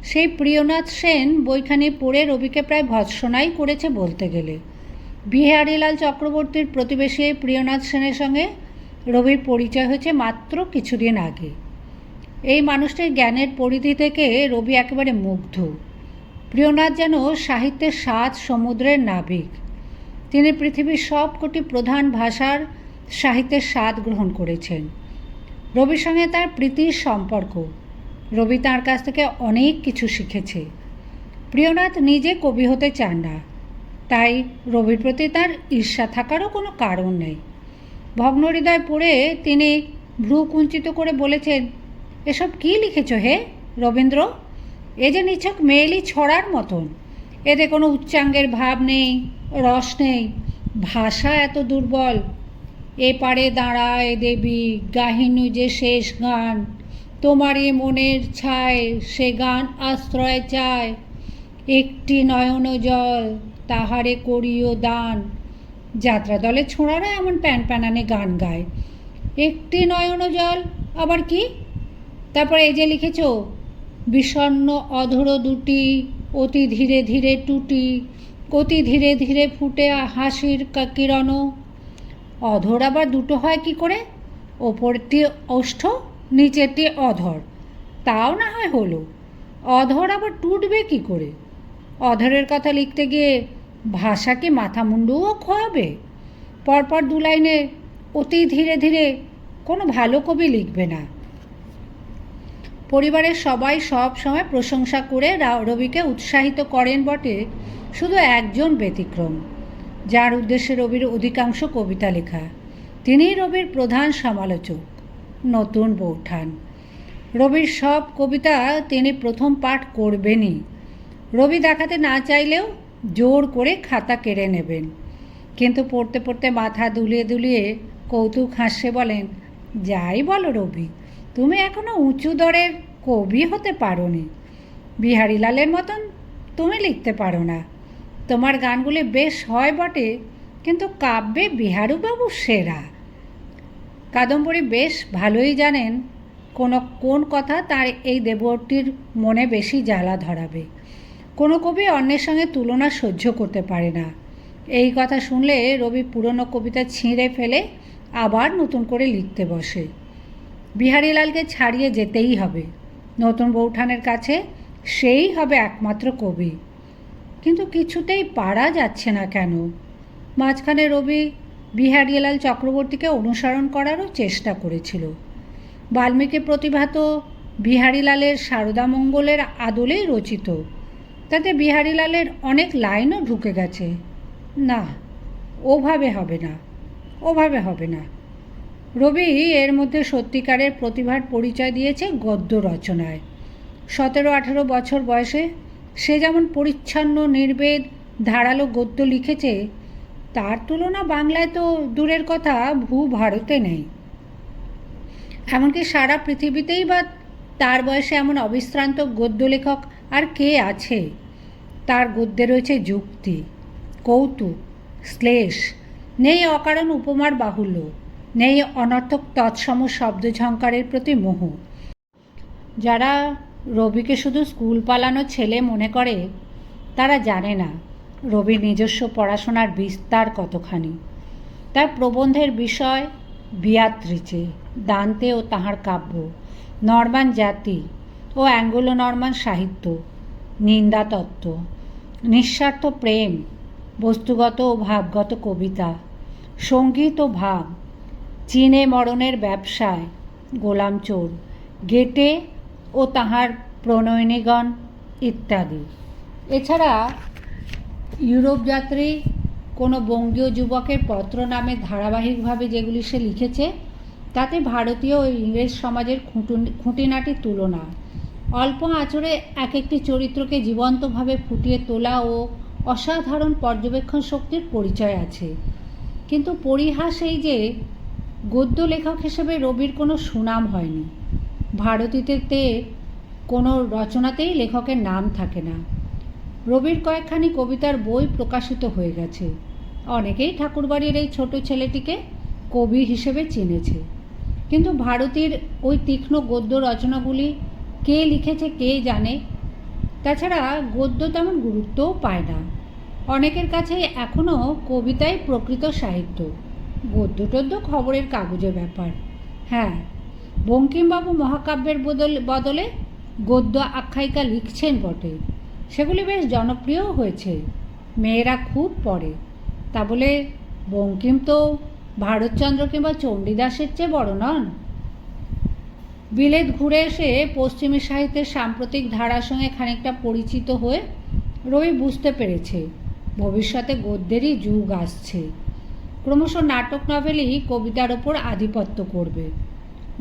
সেই প্রিয়নাথ সেন বইখানি পড়ে রবিকে প্রায় ভৎসনাই করেছে বলতে গেলে। বিহারীলাল চক্রবর্তীর প্রতিবেশী প্রিয়নাথ সেনের সঙ্গে রবির পরিচয় হয়েছে মাত্র কিছুদিন আগে। এই মানুষটির জ্ঞানের পরিধি থেকে রবি একেবারে মুগ্ধ। প্রিয়নাথ যেন সাহিত্যের 7 সমুদ্রের নাবিক। তিনি পৃথিবীর সবকটি প্রধান ভাষার সাহিত্যের স্বাদ গ্রহণ করেছেন। রবির সঙ্গে তার প্রীতির সম্পর্ক, রবি তাঁর কাছ থেকে অনেক কিছু শিখেছে। প্রিয়নাথ নিজে কবি হতে চান না, তাই রবির প্রতি তার ঈর্ষা থাকারও কোনো কারণ নেই। ভগ্নহৃদয় পড়ে তিনি ভ্রু কুঞ্চিত করে বলেছেন, এসব কি লিখেছ হে রবীন্দ্র? এ যে নিছক মেয়েলি ছড়ার মতন। এতে কোনো উচ্চাঙ্গের ভাব নেই, রস নেই, ভাষা এত দুর্বল। এপারে দাঁড়ায় দেবী, গাহিনু যে শেষ গান, তোমারই মনের ছায় সে গান আশ্রয় চায়। একটি নয়ন জল তাহারে করিও দান। যাত্রা দলের ছোঁড়ারা এমন প্যান প্যানানে গান গায়। একটি নয়ন জল আবার কি? তারপর এই যে লিখেছ, বিষণ্ণ অধর দুটি অতি ধীরে ধীরে টুটি, অতি ধীরে ধীরে ফুটে হাসির কিরণ। অধর আবার দুটো হয় কি করে? ওপরটি ওষ্ঠ, নিচেরটি অধর, তাও না হয় হলো। অধর আবার টুটবে কি করে? অধরের কথা লিখতে গিয়ে ভাষা কি মাথা মুন্ডুও খোয়াবে? পরপর দু লাইনে অতি ধীরে ধীরে কোনো ভালো কবি লিখবে না। পরিবারের সবাই সব সময় প্রশংসা করে রবিকে উৎসাহিত করেন বটে, শুধু একজন ব্যতিক্রম, যার উদ্দেশ্যে রবির অধিকাংশ কবিতা লেখা। তিনিই রবির প্রধান সমালোচক, নতুন বৌঠান। রবির সব কবিতা তিনি প্রথম পাঠ করবেনই। রবি দেখাতে না চাইলেও জোর করে খাতা কেড়ে নেবেন, কিন্তু পড়তে পড়তে মাথা দুলিয়ে দুলিয়ে কৌতুক হাসে বলেন, যাই বলো রবি, তুমি এখনো উঁচু দরের কবি হতে পারোনি। বিহারীলালের মতন তুমি লিখতে পারো না। তোমার গানগুলি বেশ হয় বটে, কিন্তু কাব্যে বিহারীবাবু সেরা। কাদম্বরী বেশ ভালোই জানেন কোন কথা তার এই দেবরটির মনে বেশি জ্বালা ধরাবে। কোনো কবি অন্যের সঙ্গে তুলনা সহ্য করতে পারে না। এই কথা শুনলে রবি পুরনো কবিতা ছিঁড়ে ফেলে আবার নতুন করে লিখতে বসে। বিহারীলালকে ছাড়িয়ে যেতেই হবে। নতুন বৌঠানের কাছে সেই হবে একমাত্র কবি। কিন্তু কিছুতেই পারা যাচ্ছে না কেন? মাঝখানে রবি বিহারীলাল চক্রবর্তীকে অনুসরণ করারও চেষ্টা করেছিল। বাল্মীকি প্রতিভা তো বিহারীলালের শারদামঙ্গলের আদলেই রচিত, তাতে বিহারীলালের অনেক লাইনও ঢুকে গেছে। না, ওভাবে হবে না, ওভাবে হবে না। রবি এর মধ্যে সত্যিকারের প্রতিভার পরিচয় দিয়েছে গদ্য রচনায়। 17-18 বছর বয়সে সে যেমন পরিচ্ছন্ন নির্বেদ ধারালো গদ্য লিখেছে, তার তুলনা বাংলায় তো দূরের কথা, ভারতে নেই। এমনকি সারা পৃথিবীতেই বা তার বয়সে এমন অবিশ্রান্ত গদ্য লেখক আর কে আছে? তার গদ্যে রয়েছে যুক্তি, কৌতুক, শ্লেষ, নেই অকারণ উপমার বাহুল্য, নেই অনর্থক তৎসম শব্দঝঙ্কারের প্রতি মোহ। যারা রবিকে শুধু স্কুল পালানো ছেলে মনে করে, তারা জানে না রবির নিজস্ব পড়াশোনার বিস্তার কতখানি। তার প্রবন্ধের বিষয় বিয়াত্রিচে, দান্তে ও তাহার কাব্য, নরমান জাতি ও অ্যাঙ্গলো নরমান সাহিত্য, নিন্দাতত্ত্ব, নিঃস্বার্থ প্রেম, বস্তুগত ও ভাবগত কবিতা, সঙ্গীত ও ভাব, চীনে মরণের ব্যবসায়, গোলামচোর, গেটে ও তাহার প্রণয়িনীগণ ইত্যাদি। এছাড়া ইউরোপ যাত্রী কোনো বঙ্গীয় যুবকের পত্র নামে ধারাবাহিকভাবে যেগুলি সে লিখেছে, তাতে ভারতীয় ও ইংরেজ সমাজের খুঁটিনাটি তুলনা, অল্প আঁচড়ে এক একটি চরিত্রকে জীবন্তভাবে ফুটিয়ে তোলা ও অসাধারণ পর্যবেক্ষণ শক্তির পরিচয় আছে। কিন্তু পরিহাস এই যে গদ্য লেখক হিসেবে রবির কোনো সুনাম হয়নি। ভারতীতে কোনো রচনাতেই লেখকের নাম থাকে না। রবির কয়েকখানি কবিতার বই প্রকাশিত হয়ে গেছে। অনেকেই ঠাকুরবাড়ির এই ছোট ছেলেটিকে কবি হিসেবে চিনেছে, কিন্তু ভারতীর ওই তীক্ষ্ণ গদ্য রচনাগুলি কে লিখেছে কে জানে। তাছাড়া গদ্য তেমন গুরুত্বও পায় না। অনেকের কাছে এখনও কবিতাই প্রকৃত সাহিত্য, গদ্য টদ্য খবরের কাগজের ব্যাপার। হ্যাঁ, বঙ্কিমবাবু মহাকাব্যের বদলে গদ্য আখ্যায়িকা লিখছেন বটে, সেগুলি বেশ জনপ্রিয়ও হয়েছে, মেয়েরা খুব পড়ে। তা বলে বঙ্কিম তো ভারতচন্দ্র কিংবা চণ্ডীদাসের চেয়ে বড় নন। বিলেত ঘুরে এসে পশ্চিমী সাহিত্যের সাম্প্রতিক ধারার সঙ্গে খানিকটা পরিচিত হয়ে রবি বুঝতে পেরেছে ভবিষ্যতে গদ্যেরই যুগ আসছে। ক্রমশ নাটক নভেলই কবিতার ওপর আধিপত্য করবে।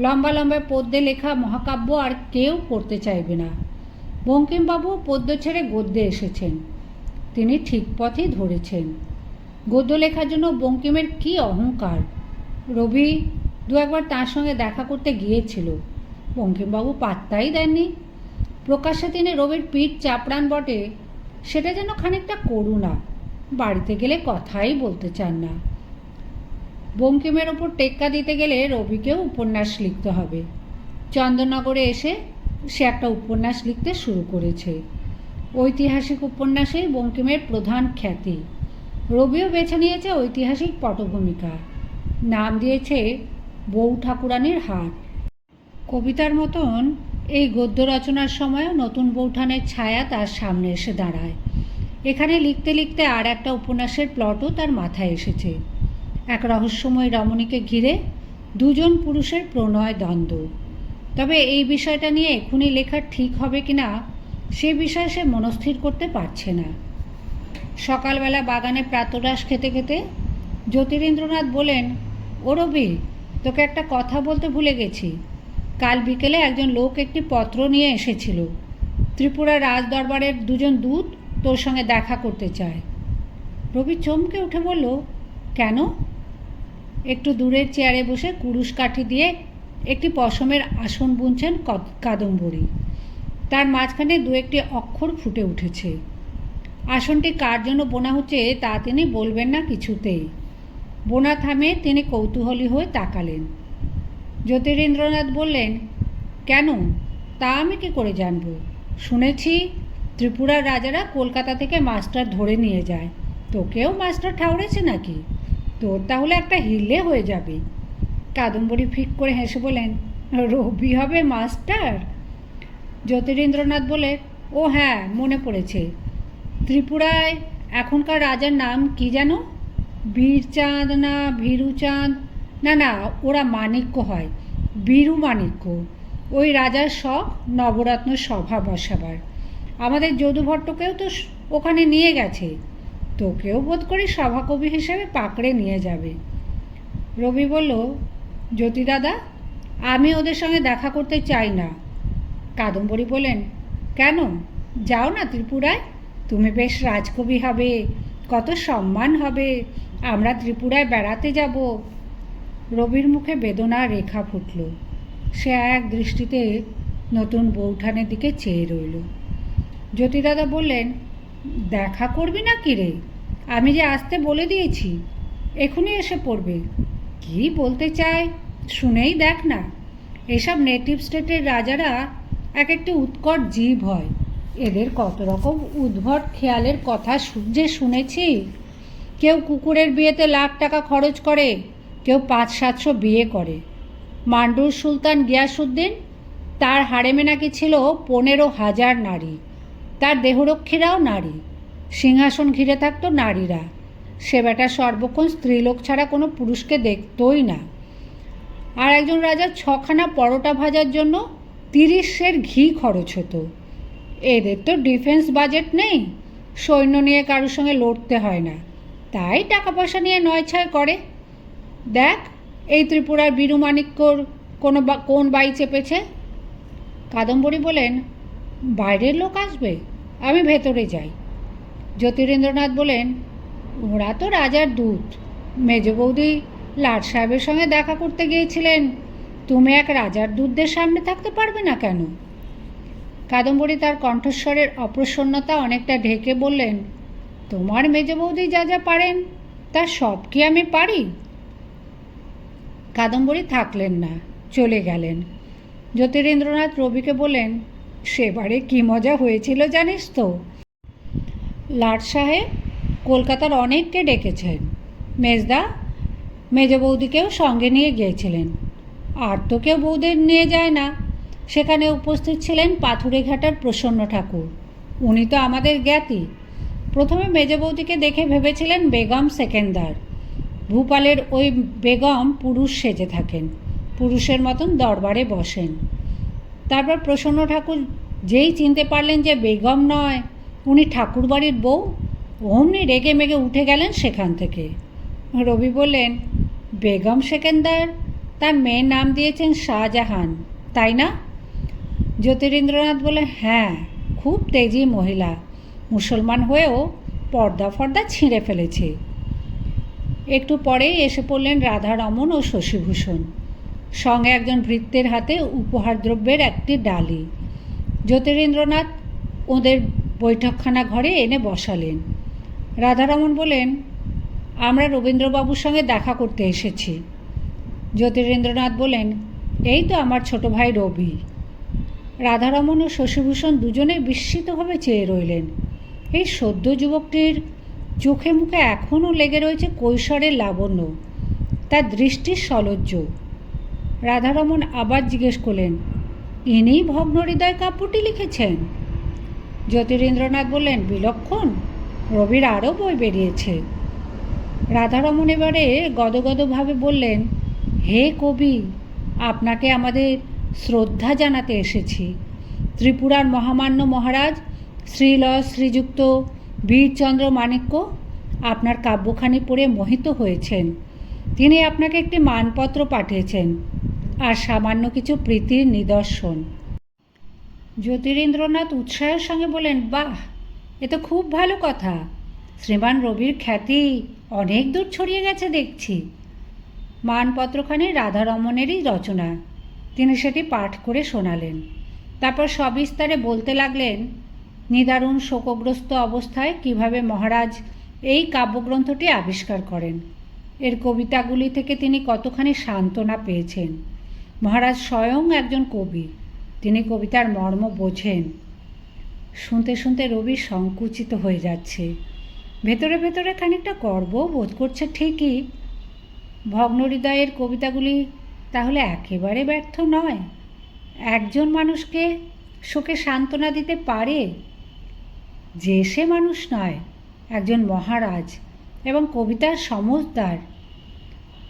লম্বা লম্বা পদ্যে লেখা মহাকাব্য আর কেউ পড়তে চাইবে না। বঙ্কিমবাবু পদ্য ছেড়ে গদ্যে এসেছেন। তিনি ঠিক পথেই ধরেছেন। গদ্য লেখার জন্য বঙ্কিমের কী অহংকার! রবি দু একবার তাঁর সঙ্গে দেখা করতে গিয়েছিল। বঙ্কিমবাবু পাত্তাই দেননি। প্রকাশ্যে তিনি রবির পিঠ চাপড়ান বটে, সেটা যেন খানিকটা করুণা। বাড়িতে গেলে কথাই বলতে চান না। বঙ্কিমের ওপর টেক্কা দিতে গেলে রবিকেও উপন্যাস লিখতে হবে। চন্দননগরে এসে সে একটা উপন্যাস লিখতে শুরু করেছে। ঐতিহাসিক উপন্যাসেই বঙ্কিমের প্রধান খ্যাতি। রবিও বেছে নিয়েছে ঐতিহাসিক পটভূমিকা। নাম দিয়েছে বউ ঠাকুরানীর হাট। কবিতার মতন এই গদ্য রচনার সময়ও নতুন বৌঠানের ছায়া তার সামনে এসে দাঁড়ায়। এখানে লিখতে লিখতে আর একটা উপন্যাসের প্লটও তার মাথায় এসেছে। এক রহস্যময় রমণীকে ঘিরে দুজন পুরুষের প্রণয় দ্বন্দ্ব। তবে এই বিষয়টা নিয়ে এখনই লেখা ঠিক হবে কিনা সে বিষয়ে সে মনস্থির করতে পারছে না। সকালবেলা বাগানে প্রাতরাশ খেতে খেতে জ্যোতিরিন্দ্রনাথ বলেন, ও রবি, তোকে একটা কথা বলতে ভুলে গেছি। কাল বিকেলে একজন লোক একটি পত্র নিয়ে এসেছিল। ত্রিপুরা রাজদরবারের দুজন দূত তোর সঙ্গে দেখা করতে চায়। রবি চমকে উঠে বলল, কেন? একটু দূরের চেয়ারে বসে কুরুশ কাঠি দিয়ে একটি পশমের আসন বুনছেন কাদম্বরী। তার মাঝখানে দু একটি অক্ষর ফুটে উঠেছে। আসনটি কার জন্য বোনা হচ্ছে তা তিনি বলবেন না কিছুতেই। বোনা থামে তিনি কৌতূহলী হয়ে তাকালেন। জ্যোতিরিন্দ্রনাথ বললেন, কেন? তা আমি কী করে জানব? শুনেছি ত্রিপুরার রাজারা কলকাতা থেকে মাস্টার ধরে নিয়ে যায়। তোকেও মাস্টার ঠাউরেছে নাকি? তোর তাহলে একটা হিলে হয়ে যাবে। কাদম্বরী ফিক করে হেসে বলেন, রবি হবে মাস্টার? জ্যোতিরিন্দ্রনাথ বলে, ও হ্যাঁ, মনে পড়েছে। ত্রিপুরায় এখনকার রাজার নাম কি যেন? বীরচাঁদ না ভীরুচাঁদ? না না, ওরা মাণিক্য হয়, বীরু মাণিক্য। ওই রাজার শখ নবরত্ন সভা বসাবার। আমাদের যদুভট্টকেও তো ওখানে নিয়ে গেছে। তোকেও বোধ করি সভাকবি হিসেবে পাকড়ে নিয়ে যাবে। রবি বলল, জ্যোতি দাদা, আমি ওদের সঙ্গে দেখা করতে চাই না। কাদম্বরী বলেন, কেন? যাও না ত্রিপুরায়, তুমি বেশ রাজকবি হবে, কত সম্মান হবে। আমরা ত্রিপুরায় বেড়াতে যাব। রবির মুখে বেদনার রেখা ফুটল। সে এক দৃষ্টিতে নতুন বৌঠানের দিকে চেয়ে রইল। জ্যোতিদাদা বললেন, দেখা করবি না কি রে? আমি যে আসতে বলে দিয়েছি, এখনই এসে পড়বে। কি বলতে চায় শুনেই দেখ না। এসব নেটিভ স্টেটের রাজারা এক একটি উৎকট জীব হয়। এদের কত রকম উদ্ভট খেয়ালের কথা যে শুনেছি। কেউ কুকুরের বিয়েতে লাখ টাকা খরচ করে, কেউ 500-700 বিয়ে করে। মান্ডুর সুলতান গিয়াসুদ্দিন, তার হারেমে নাকি ছিল 15,000 নারী। তার দেহরক্ষীরাও নারী। সিংহাসন ঘিরে থাকতো নারীরা। সে বেটা সর্বক্ষণ স্ত্রীলোক ছাড়া কোনো পুরুষকে দেখতই না। আর একজন রাজার 6খানা পরোটা ভাজার জন্য 30 সের ঘি খরচ হতো। এদের তো ডিফেন্স বাজেট নেই, সৈন্য নিয়ে কারোর সঙ্গে লড়তে হয় না, তাই টাকা পয়সা নিয়ে নয়ছয় করে। দেখ এই ত্রিপুরার বীরু মাণিক্যর কোন বাই চেপেছে। কাদম্বরী বলেন, বাইরের লোক আসবে, আমি ভেতরে যাই। জ্যোতিরিন্দ্রনাথ বলেন, ওরা তো রাজার দূত। মেজ বৌদি লাট সাহেবের সঙ্গে দেখা করতে গিয়েছিলেন। তুমি এক রাজার দূতদের সামনে থাকতে পারবে না কেন? কাদম্বরী তার কণ্ঠস্বরের অপ্রসন্নতা অনেকটা ঢেকে বললেন, তোমার মেজ বৌদি যা যা পারেন তার সব কি আমি পারি? কাদম্বরী থাকলেন না, চলে গেলেন। জ্যোতিরিন্দ্রনাথ রবিকে বললেন, সেবারে কি মজা হয়েছিল জানিস তো? লাট সাহেব কলকাতার অনেককে ডেকেছেন। মেজদা মেজ বৌদিকেও সঙ্গে নিয়ে গিয়েছিলেন। আর তো কেউ বৌদের নিয়ে যায় না। সেখানে উপস্থিত ছিলেন পাথুরেঘাটার প্রসন্ন ঠাকুর। উনি তো আমাদের জ্ঞাতি। প্রথমে মেজ বৌদিকে দেখে ভেবেছিলেন বেগম সেকেন্দার। ভূপালের ওই বেগম পুরুষ সেজে থাকেন, পুরুষের মতন দরবারে বসেন। তারপর প্রসন্ন ঠাকুর যেই চিনতে পারলেন যে বেগম নয়, উনি ঠাকুরবাড়ির বউ, অমনি রেগে মেগে উঠে গেলেন সেখান থেকে। রবি বললেন, বেগম সেকেন্দার তার মেয়ের নাম দিয়েছেন শাহজাহান, তাই না? জ্যোতিরিন্দ্রনাথ বললেন, হ্যাঁ, খুব তেজি মহিলা, মুসলমান হয়েও পর্দা ফর্দা ছিঁড়ে ফেলেছে। একটু পরেই এসে পড়লেন রাধারমণ ও শশীভূষণ, সঙ্গে একজন ভৃত্যের হাতে উপহার দ্রব্যের একটি ডালি। জ্যোতিরিন্দ্রনাথ ওদের বৈঠকখানা ঘরে এনে বসালেন। রাধারমণ বলেন, আমরা রবীন্দ্রবাবুর সঙ্গে দেখা করতে এসেছি। জ্যোতিরিন্দ্রনাথ বলেন, এই তো আমার ছোট ভাই রবি। রাধারমণ ও শশীভূষণ দুজনে বিস্মিতভাবে চেয়ে রইলেন। এই সদ্য যুবকটির চোখে মুখে এখনও লেগে রয়েছে কৈশোরের লাবণ্য, তার দৃষ্টি সলজ্জ। রাধারমণ আবার জিজ্ঞেস করলেন, ইনিই ভগ্ন হৃদয় কাব্যটি লিখেছেন? জ্যোতিরিন্দ্রনাথ বললেন, বিলক্ষণ, রবির আরও বই বেরিয়েছে। রাধারমণ এবারে গদগদভাবে বললেন, হে কবি, আপনাকে আমাদের শ্রদ্ধা জানাতে এসেছি। ত্রিপুরার মহামান্য মহারাজ শ্রীল শ্রীযুক্ত বীরচন্দ্র মাণিক্য আপনার কাব্যখানি পড়ে মোহিত হয়েছেন। তিনি আপনাকে একটি মানপত্র পাঠিয়েছেন আর সামান্য কিছু প্রীতির নিদর্শন। জ্যোতিরিন্দ্রনাথ উৎসাহের সঙ্গে বলেন, বাহ, এ তো খুব ভালো কথা। শ্রীমান রবির খ্যাতি অনেক দূর ছড়িয়ে গেছে দেখছি। মানপত্রখানি রাধারমণেরই রচনা। তিনি সেটি পাঠ করে শোনালেন। তারপর সবিস্তারে বলতে লাগলেন নিদারুণ শোকগ্রস্ত অবস্থায় কিভাবে মহারাজ এই কাব্যগ্রন্থটি আবিষ্কার করেন। এর কবিতাগুলি থেকে তিনি কতখানি সান্ত্বনা পেয়েছেন। মহারাজ স্বয়ং একজন কবি, তিনি কবিতার মর্ম বোঝেন। শুনতে শুনতে রবি সংকুচিত হয়ে যাচ্ছে। ভেতরে ভেতরে খানিকটা গর্ব বোধ করছে ঠিকই। ভগ্নহৃদয়ের কবিতাগুলি তাহলে একেবারে ব্যর্থ নয়? একজন মানুষকে শোকে সান্ত্বনা দিতে পারে? যে সে মানুষ নয়, একজন মহারাজ এবং কবিতার সমজদার।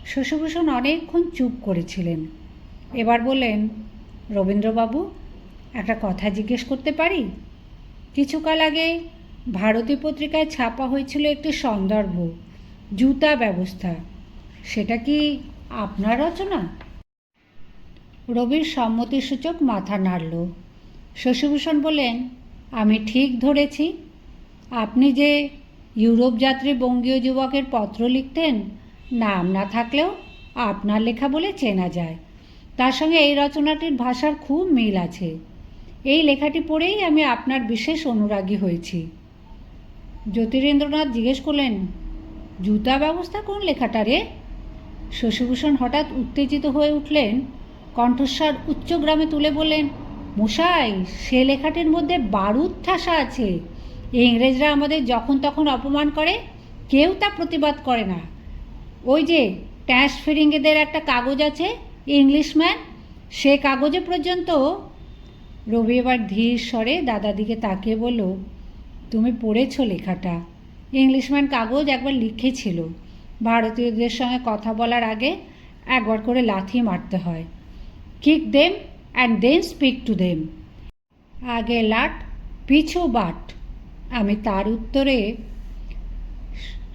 শশীভূষণ অনেকক্ষণ চুপ করেছিলেন। এবার বললেন, রবীন্দ্রবাবু, একটা কথা জিজ্ঞেস করতে পারি? কিছুকাল আগে ভারতী পত্রিকায় ছাপা হয়েছিল একটি সন্দর্ভ, জুতা ব্যবস্থা। সেটা কি আপনার রচনা? রবির সম্মতিসূচক মাথা নাড়ল। শশীভূষণ বললেন, আমি ঠিক ধরেছি। আপনি যে ইউরোপ যাত্রী বঙ্গীয় যুবকের পত্র লিখতেন, নাম না থাকলেও আপনার লেখা বলে চেনা যায়। তার সঙ্গে এই রচনাটির ভাষার খুব মিল আছে। এই লেখাটি পড়েই আমি আপনার বিশেষ অনুরাগী হয়েছি। জ্যোতিরিন্দ্রনাথ জিজ্ঞেস করলেন, জুতা ব্যবস্থা কোন লেখাটা রে? শশীভূষণ হঠাৎ উত্তেজিত হয়ে উঠলেন, কণ্ঠস্বর উচ্চগ্রামে তুলে বললেন, মশাই, সে লেখাটির মধ্যে বারুদ ঠাসা আছে। ইংরেজরা আমাদের যখন তখন অপমান করে, কেউ তা প্রতিবাদ করে না। ওই যে ট্যাশ ফিরিঙ্গিদের একটা কাগজ আছে, ইংলিশম্যান, সে কাগজে পর্যন্ত। রবি এবার ধীর স্বরে দাদাদিকে তাকিয়ে বলল, তুমি পড়েছ লেখাটা? ইংলিশম্যান কাগজ একবার লিখেছিল, ভারতীয়দের সঙ্গে কথা বলার আগে একবার করে লাথি মারতে হয়। Kick them and then speak to them. আগে লাট পিছু বাট। আমি তার উত্তরে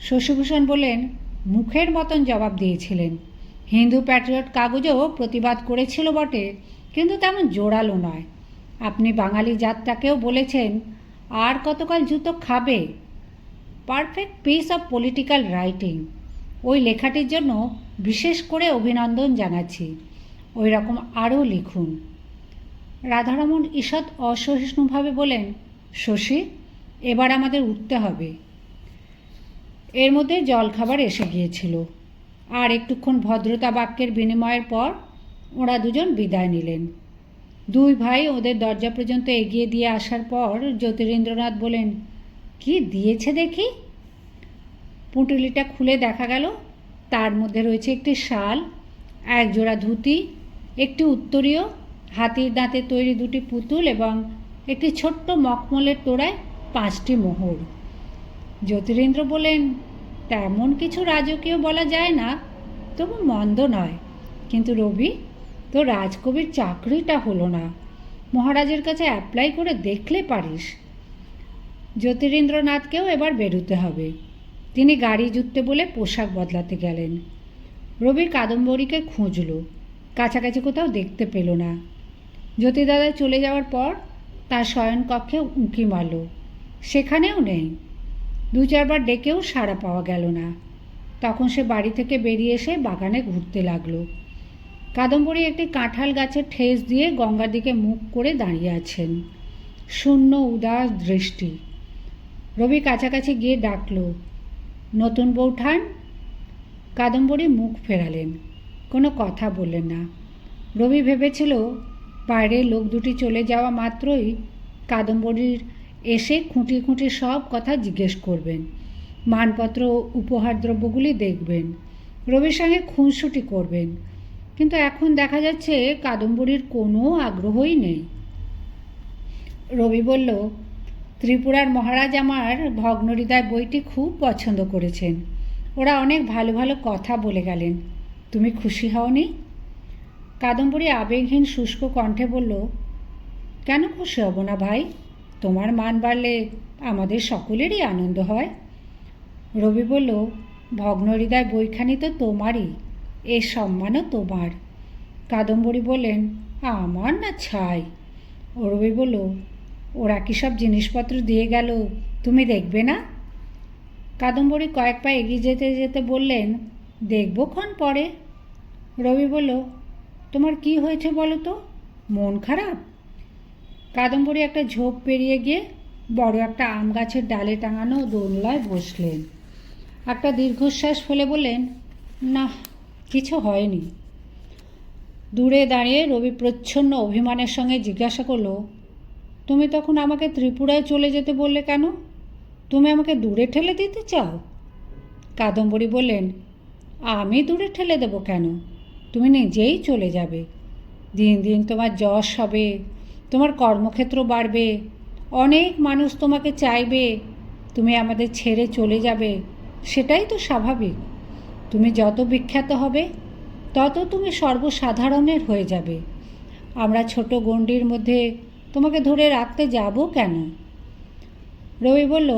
শশীভূষণ বললেন, মুখের মতন জবাব দিয়েছিলেন। হিন্দু প্যাট্রিয়ট কাগজেও প্রতিবাদ করেছিল বটে, কিন্তু তেমন জোরালো নয়। আপনি বাঙালি জাতটাকেও বলেছেন, আর কতকাল জুতো খাবে। Perfect piece of political writing. ওই লেখাটির জন্য বিশেষ করে অভিনন্দন জানাচ্ছি। ওই রকম আরও লিখুন। রাধারমণ ঈষৎ অসহিষ্ণুভাবে বলেন, শশী, এবার আমাদের উঠতে হবে। এর মধ্যে জলখাবার এসে গিয়েছিল। আর একটুক্ষণ ভদ্রতা বাক্যের বিনিময়ের পর ওরা দুজন বিদায় নিলেন। দুই ভাই ওদের দরজা পর্যন্ত এগিয়ে দিয়ে আসার পর জ্যোতিরিন্দ্রনাথ বলেন, কি দিয়েছে দেখি। পুঁটুলিটা খুলে দেখা গেল তার মধ্যে রয়েছে একটি শাল, একজোড়া ধুতি, একটি উত্তরীয়, হাতির দাঁতে তৈরি দুটি পুতুল এবং একটি ছোট্ট মখমলের তোড়ায় 5টি মোহর। জ্যোতিরিন্দ্র বলেন, তেমন কিছু রাজকীয় বলা যায় না, তবু মন্দ নয়। কিন্তু রবি, তো রাজকবির চাকরিটা হলো না। মহারাজের কাছে অ্যাপ্লাই করে দেখলে পারিস। জ্যোতিরিন্দ্রনাথকেও এবার বেরোতে হবে। তিনি গাড়ি জুততে বলে পোশাক বদলাতে গেলেন। রবি কাদম্বরীকে খুঁজল, কাছাকাছি কোথাও দেখতে পেল না। জ্যোতিদাদা চলে যাওয়ার পর তার শয়নকক্ষে উঁকি মারল, সেখানেও নেই। 2-4 বার ডেকেও সাড়া পাওয়া গেল না। তখন সে বাড়ি থেকে বেরিয়ে এসে বাগানে ঘুরতে লাগলো। কাদম্বরী একটি কাঁঠাল গাছের ঠেস দিয়ে গঙ্গার দিকে মুখ করে দাঁড়িয়ে আছেন, শূন্য উদাস দৃষ্টি। রবি কাছাকাছি গিয়ে ডাকল, নতুন বৌঠান। কাদম্বরী মুখ ফেরালেন, কোনো কথা বললেন না। রবি ভেবেছিল বাইরের লোক দুটি চলে যাওয়া মাত্রই কাদম্বরীর এসে খুঁটি খুঁটি সব কথা জিজ্ঞেস করবেন, মানপত্র ও উপহার দ্রব্যগুলি দেখবেন, রবির সঙ্গে খুনসুটি করবেন। কিন্তু এখন দেখা যাচ্ছে কাদম্বরীর কোনো আগ্রহই নেই। রবি বলল, ত্রিপুরার মহারাজ আমার ভগ্নহৃদয় বইটি খুব পছন্দ করেছেন। ওরা অনেক ভালো ভালো কথা বলে গেলেন। তুমি খুশি হওনি? কাদম্বরী আবেগহীন শুষ্ক কণ্ঠে বলল, কেন খুশি হব না ভাই? তোমার মান বাড়লে আমাদের সকলেরই আনন্দ হয়। রবি বলল, ভগ্নহৃদয় বইখানি তো তোমারই, এর সম্মানও তোমার। কাদম্বরী বললেন, আমার না ছাই। রবি বলল, ওরা কি সব জিনিসপত্র দিয়ে গেল, তুমি দেখবে না? কাদম্বরী কয়েক পা এগিয়ে যেতে যেতে বললেন, দেখবক্ষণ পরে। রবি বলল, তোমার কি হয়েছে বলো তো, মন খারাপ? কাদম্বরী একটা ঝোপ পেরিয়ে গিয়ে বড় একটা আম গাছের ডালে টাঙানো দোলনায় বসলেন। একটা দীর্ঘশ্বাস ফেলে বললেন, না, কিছু হয়নি। দূরে দাঁড়িয়ে রবি প্রচ্ছন্ন অভিমানের সঙ্গে জিজ্ঞাসা করল, তুমি তখন আমাকে ত্রিপুরায় চলে যেতে বললে কেন? তুমি আমাকে দূরে ঠেলে দিতে চাও? কাদম্বরী বললেন, আমি দূরে ঠেলে দেব কেন? তুমি নিজেই চলে যাবে। দিন দিন তোমার যশ হবে, তোমার কর্মক্ষেত্র বাড়বে, অনেক মানুষ তোমাকে চাইবে। তুমি আমাদের ছেড়ে চলে যাবে, সেটাই তো স্বাভাবিক। তুমি যত বিখ্যাত হবে তত তুমি সর্বসাধারণের হয়ে যাবে। আমরা ছোট গণ্ডির মধ্যে তোমাকে ধরে রাখতে যাব কেন? রবি বলল,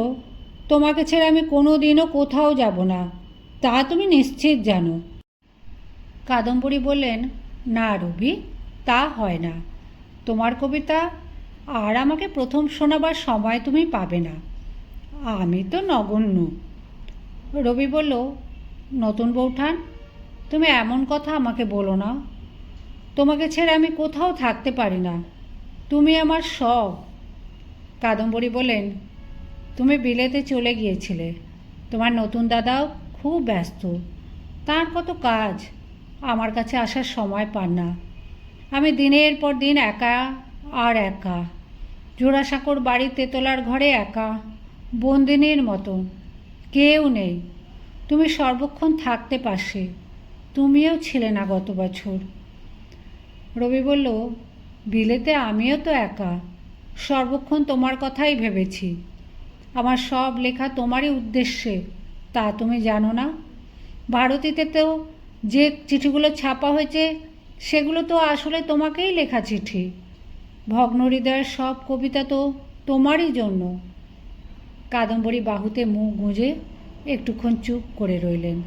তোমাকে ছেড়ে আমি কোনো দিনও কোথাও যাব না, তা তুমি নিশ্চিত জানো। কাদম্বরী বললেন, না রবি, তা হয় না। তোমার কবিতা আর আমাকে প্রথম শোনাবার সময় তুমি পাবে না, আমি তো নগণ্য। রবি বলল, নতুন বৌঠান, তুমি এমন কথা আমাকে বলো না। তোমাকে ছেড়ে আমি কোথাও থাকতে পারি না, তুমি আমার সব। কাদম্বরী বলেন, তুমি বিলেতে চলে গিয়েছিলে, তোমার নতুন দাদাও খুব ব্যস্ত, তার কত কাজ, আমার কাছে আসার সময় পান না। আমি দিনের পর দিন একা আর একা, জোড়াসাঁকোর বাড়ির তেতলার ঘরে একা, বন্দিনীর মতন, কেউ নেই। তুমি সর্বক্ষণ থাকতে পাশে, তুমিও ছিলে না গত বছর। রবি বলল, বিলেতে আমিও তো একা, সর্বক্ষণ তোমার কথাই ভেবেছি। আমার সব লেখা তোমারই উদ্দেশ্যে, তা তুমি জানো না? ভারতীতে তো যে চিঠিগুলো ছাপা হয়েছে সেগুলো তো আসলে তোমাকেই লেখা চিঠি। ভগ্নহৃদয়ের সব কবিতা তো তোমারই জন্য। কাদম্বরী বাহুতে মুখ গুঁজে একটুক্ষণ চুপ করে রইলেন।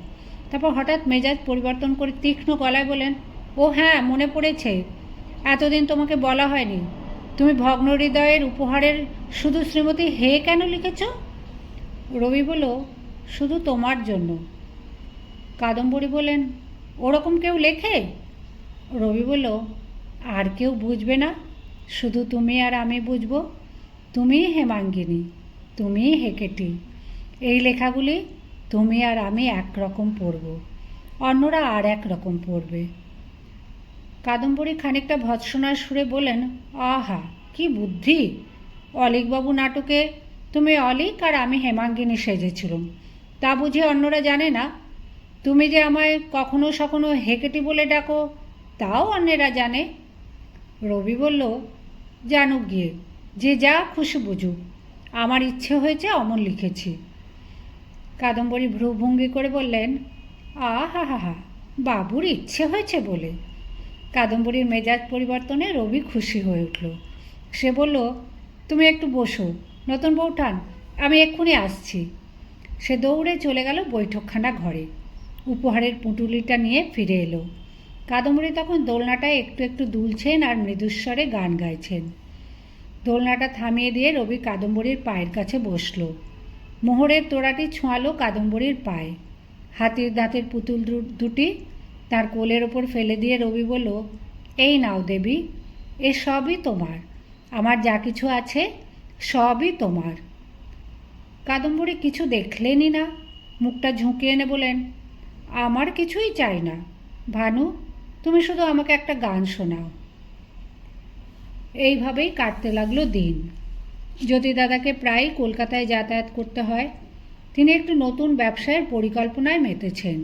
তারপর হঠাৎ মেজাজ পরিবর্তন করে তীক্ষ্ণ গলায় বলেন, ও হ্যাঁ, মনে পড়েছে, এতদিন তোমাকে বলা হয়নি, তুমি ভগ্নহৃদয়ের উপহারের শুধু শ্রীমতী হে কেন লিখেছ? রবি বলল, শুধু তোমার জন্য। কাদম্বরী বললেন, ওরকম কেউ লেখে? রবি বলল, আর কেউ বুঝবে না, শুধু তুমি আর আমি বুঝব। তুমিই হেমাঙ্গিনী, তুমিই হেকেটি। এই লেখাগুলি তুমি আর আমি একরকম পড়ব, অন্যরা আর এক রকম পড়বে। কাদম্বরী খানিকটা ভৎসনার সুরে বলেন, আহা, কি বুদ্ধি! অলীকবাবু নাটকে তুমি অলীক আর আমি হেমাঙ্গিনী সেজেছিলাম, তা বুঝি অন্যরা জানে না? তুমি যে আমায় কখনো সখনো হেকেটি বলে ডাকো, তাও অন্যেরা জানে। রবি বলল, জানুক গিয়ে, যে যা খুশি বুঝুক, আমার ইচ্ছে হয়েছে অমন লিখেছি। কাদম্বরী ভ্রুভঙ্গি করে বললেন, আহা হা হা, বাবুর ইচ্ছে হয়েছে বলে। কাদম্বরীর মেজাজ পরিবর্তনে রবি খুশি হয়ে উঠল। সে বলল, তুমি একটু বসো নতুন বউঠান, আমি এক্ষুনি আসছি। সে দৌড়ে চলে গেল বৈঠকখানা ঘরে। উপহারের পুঁটুলিটা নিয়ে ফিরে এলো। কাদম্বরী তখন দোলনাটায় একটু একটু দুলছেন আর মৃদুস্বরে গান গাইছেন। দোলনাটা থামিয়ে দিয়ে রবি কাদম্বরীর পায়ের কাছে বসল। মোহরের তোড়াটি ছোঁয়ালো কাদম্বরীর পায়ে। হাতির দাঁতের পুতুল দুটি তার কোলের ওপর ফেলে দিয়ে রবি বলল, এই নাও দেবী, এ সবই তোমার, আমার যা কিছু আছে সবই তোমার। কাদম্বরী কিছু দেখলেনই না, মুখটা ঝুঁকিয়ে এনে বলেন, আমার কিছুই চাই না ভানু, তুমি শুধু আমাকে একটা গান শোনাও। এইভাবেই কাটতে লাগলো দিন। জ্যোতিদাদাকে প্রায়ই কলকাতায় যাতায়াত করতে হয়। তিনি একটু নতুন ব্যবসায়ের পরিকল্পনায় মেতেছেন।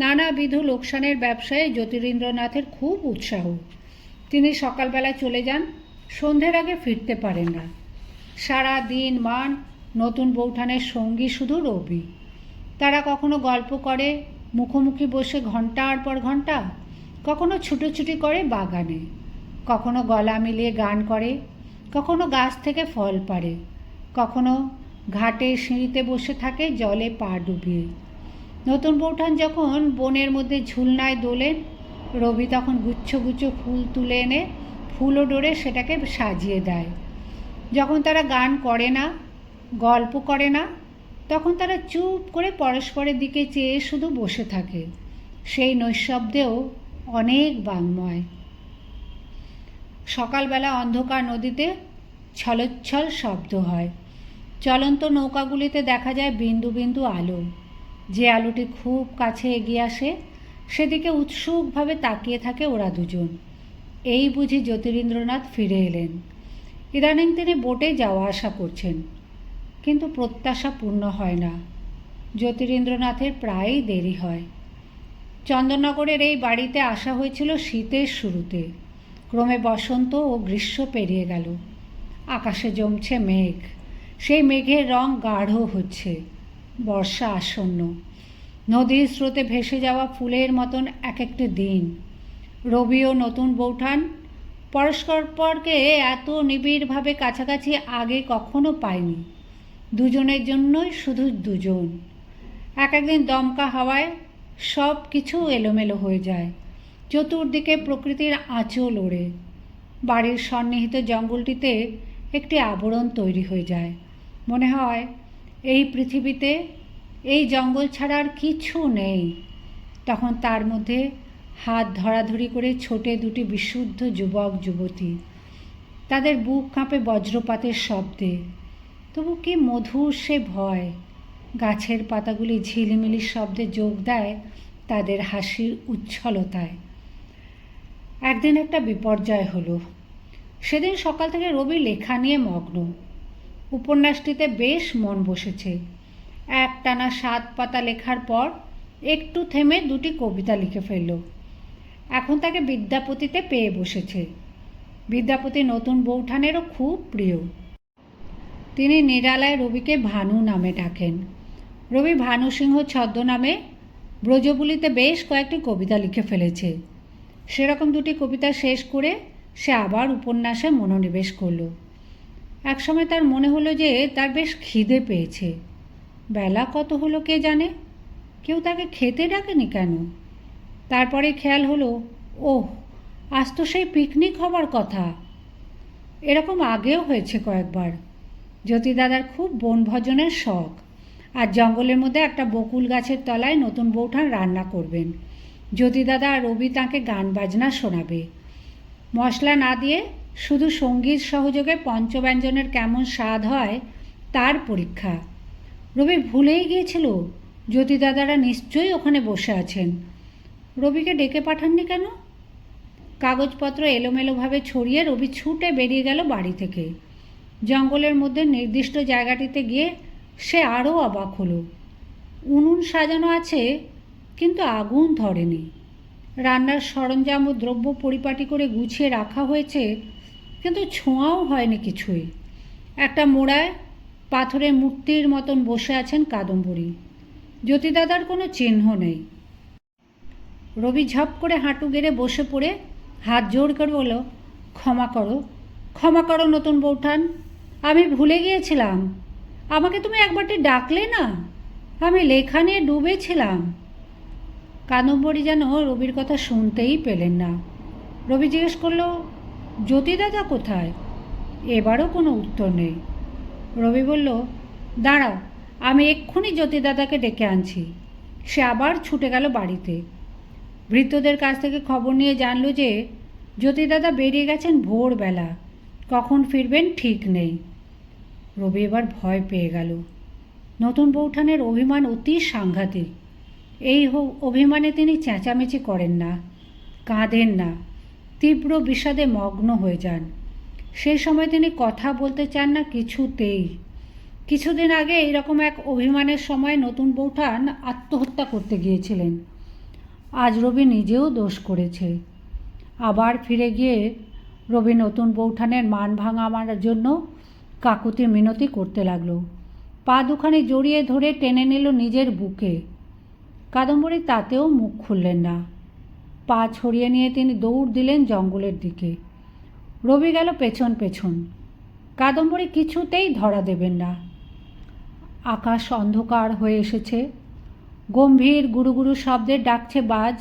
নানাবিধ লোকসানের ব্যবসায়ে জ্যোতিরিন্দ্রনাথের খুব উৎসাহ। তিনি সকালবেলা চলে যান, সন্ধ্যের আগে ফিরতে পারেন না। সারা দিন মান নতুন বউঠানের সঙ্গী শুধু রবি। তারা কখনো গল্প করে মুখোমুখি বসে ঘন্টার পর ঘন্টা, কখনো ছুটোছুটি করে বাগানে, কখনো গলা মিলিয়ে গান করে, কখনো গাছ থেকে ফল পাড়ে, কখনো ঘাটে সিঁড়িতে বসে থাকে জলে পা ডুবিয়ে। নতুন বউঠান যখন বনের মধ্যে ঝুলনায় দোলেন, রবি তখন গুচ্ছ গুচ্ছ ফুল তুলে এনে ফুলও ডোরে সেটাকে সাজিয়ে দেয়। যখন তারা গান করে না, গল্প করে না, তখন তারা চুপ করে পরস্পরের দিকে চেয়ে শুধু বসে থাকে। সেই নৈশব্দেও অনেক বাংময়। সকালবেলা অন্ধকার নদীতে ছলোচ্ছল শব্দ হয়। চলন্ত নৌকাগুলিতে দেখা যায় বিন্দু বিন্দু আলো। যে আলোটি খুব কাছে এগিয়ে আসে, সেদিকে উৎসুকভাবে তাকিয়ে থাকে ওরা দুজন। এই বুঝি জ্যোতিরিন্দ্রনাথ ফিরে এলেন। ইদানিং তিনি বোটে যাওয়া আসা করছেন, কিন্তু প্রত্যাশা পূর্ণ হয় না। জ্যোতিরিন্দ্রনাথের প্রায়ই দেরি হয়। চন্দননগরের এই বাড়িতে আসা হয়েছিল শীতের শুরুতে। ক্রমে বসন্ত ও গ্রীষ্ম পেরিয়ে গেল। আকাশে জমছে মেঘ, সেই মেঘের রং গাঢ় হচ্ছে। বর্ষা আসন্ন। নদীর স্রোতে ভেসে যাওয়া ফুলের মতন এক একটি দিন। রবি ও নতুন বউঠান পরস্পরকে এত নিবিড়ভাবে কাছাকাছি আগে কখনো পায়নি। দুজনের জন্যই শুধু দুজন। এক একদিন দমকা হাওয়ায় সব কিছু এলোমেলো হয়ে যায়। চতুর্দিকে প্রকৃতির আঁচল ওড়ে। বাড়ির সন্নিহিত জঙ্গলটিতে একটি আবরণ তৈরি হয়ে যায়। মনে হয় এই পৃথিবীতে এই জঙ্গল ছাড়া আর কিছু নেই। তখন তার মধ্যে হাত ধরাধরি করে ছোটে দুটি বিশুদ্ধ যুবক যুবতী। তাদের বুক কাঁপে বজ্রপাতের শব্দে। তবু কি মধুর সে ভয়। গাছের পাতাগুলি ঝিলিমিলি শব্দে যোগ দেয় তাদের হাসির উচ্ছলতায়। একদিন একটা বিপর্যয় হলো। সেদিন সকাল থেকে রবি লেখা নিয়ে মগ্ন। উপন্যাসটিতে বেশ মন বসেছে। একটানা 7 পাতা লেখার পর একটু থেমে দুটি কবিতা লিখে ফেলল। এখন তাকে বিদ্যাপতিতে পেয়ে বসেছে। বিদ্যাপতি নতুন বউঠানেরও খুব প্রিয়। তিনি নিরালায় রবিকে ভানু নামে ডাকেন। রবি ভানু সিংহ ছদ্মনামে ব্রজবুলিতে বেশ কয়েকটি কবিতা লিখে ফেলেছে। সেরকম দুটি কবিতা শেষ করে সে আবার উপন্যাসে মনোনিবেশ করল। একসময় তার মনে হলো যে তার বেশ খিদে পেয়েছে। বেলা কত হলো কে জানে, কেউ তাকে খেতে ডাকেনি কেন। তারপরে খেয়াল হলো, ওহ, আজ তো সেই পিকনিক হবার কথা। এরকম আগেও হয়েছে কয়েকবার। জ্যোতিদাদার খুব বনভোজনের শখ। আর জঙ্গলের মধ্যে একটা বকুল গাছের তলায় নতুন বউঠান রান্না করবেন। জ্যোতিদাদা আর রবি তাঁকে গান বাজনা শোনাবে। মশলা না দিয়ে শুধু সঙ্গীত সহযোগে পঞ্চব্যঞ্জনের কেমন স্বাদ হয় তার পরীক্ষা। রবি ভুলেই গিয়েছিল জ্যোতিদাদারা নিশ্চয়ই ওখানে বসে আছেন। রবিকে ডেকে পাঠাননি কেন? কাগজপত্র এলোমেলোভাবে ছড়িয়ে রবি ছুটে বেরিয়ে গেল বাড়ি থেকে। জঙ্গলের মধ্যে নির্দিষ্ট জায়গাটিতে গিয়ে সে আরও অবাক হলো। উনুন সাজানো আছে, কিন্তু আগুন ধরেনি। রান্নার সরঞ্জাম ও দ্রব্য পরিপাটি করে গুছিয়ে রাখা হয়েছে, কিন্তু ছোঁয়াও হয়নি কিছুই। একটা মোড়ায় পাথরের মূর্তির মতন বসে আছেন কাদম্বরী। জ্যোতিদাদার কোনো চিহ্ন নেই। রবি ঝপ করে হাঁটু গেড়ে বসে পড়ে হাত জোড় করে বলল, ক্ষমা করো, ক্ষমা করো নতুন বৌঠান, আমি ভুলে গিয়েছিলাম। আমাকে তুমি একবারটি ডাকলে না, আমি লেখা নিয়ে ডুবেছিলাম। কাদম্বরী যেন রবির কথা শুনতেই পেলেন না। রবি জিজ্ঞেস করলো, জ্যোতিদাদা কোথায়? এবারও কোনো উত্তর নেই। রবি বলল, দাঁড়াও, আমি এক্ষুনি জ্যোতিদাদাকে ডেকে আনছি। সে আবার ছুটে গেল বাড়িতে। ভৃত্যদের কাছ থেকে খবর নিয়ে জানল যে জ্যোতিদাদা বেরিয়ে গেছেন ভোরবেলা, কখন ফিরবেন ঠিক নেই। রবি এবার ভয় পেয়ে গেল। নতুন বৌঠানের অভিমান অতি সাংঘাতিক। এই অভিমানে তিনি চেঁচামেচি করেন না, কাঁদেন না, তীব্র বিষাদে মগ্ন হয়ে যান। সেই সময় তিনি কথা বলতে চান না কিছুতেই। কিছুদিন আগে এইরকম এক অভিমানের সময় নতুন বৌঠান আত্মহত্যা করতে গিয়েছিলেন। আজ রবি নিজেও দোষ করেছে। আবার ফিরে গিয়ে রবি নতুন বৌঠানের মান ভাঙাবার জন্য কাকুতি মিনতি করতে লাগলো। পা দুখানি জড়িয়ে ধরে টেনে নিল নিজের বুকে। কাদম্বরী তাতেও মুখ খুললেন না। পা ছড়িয়ে নিয়ে তিনি দৌড় দিলেন জঙ্গলের দিকে। রবি গেল পেছন পেছন। কাদম্বরী কিছুতেই ধরা দেবেন না। আকাশ অন্ধকার হয়ে এসেছে। গম্ভীর গুরুগুরু শব্দে ডাকছে বাজ।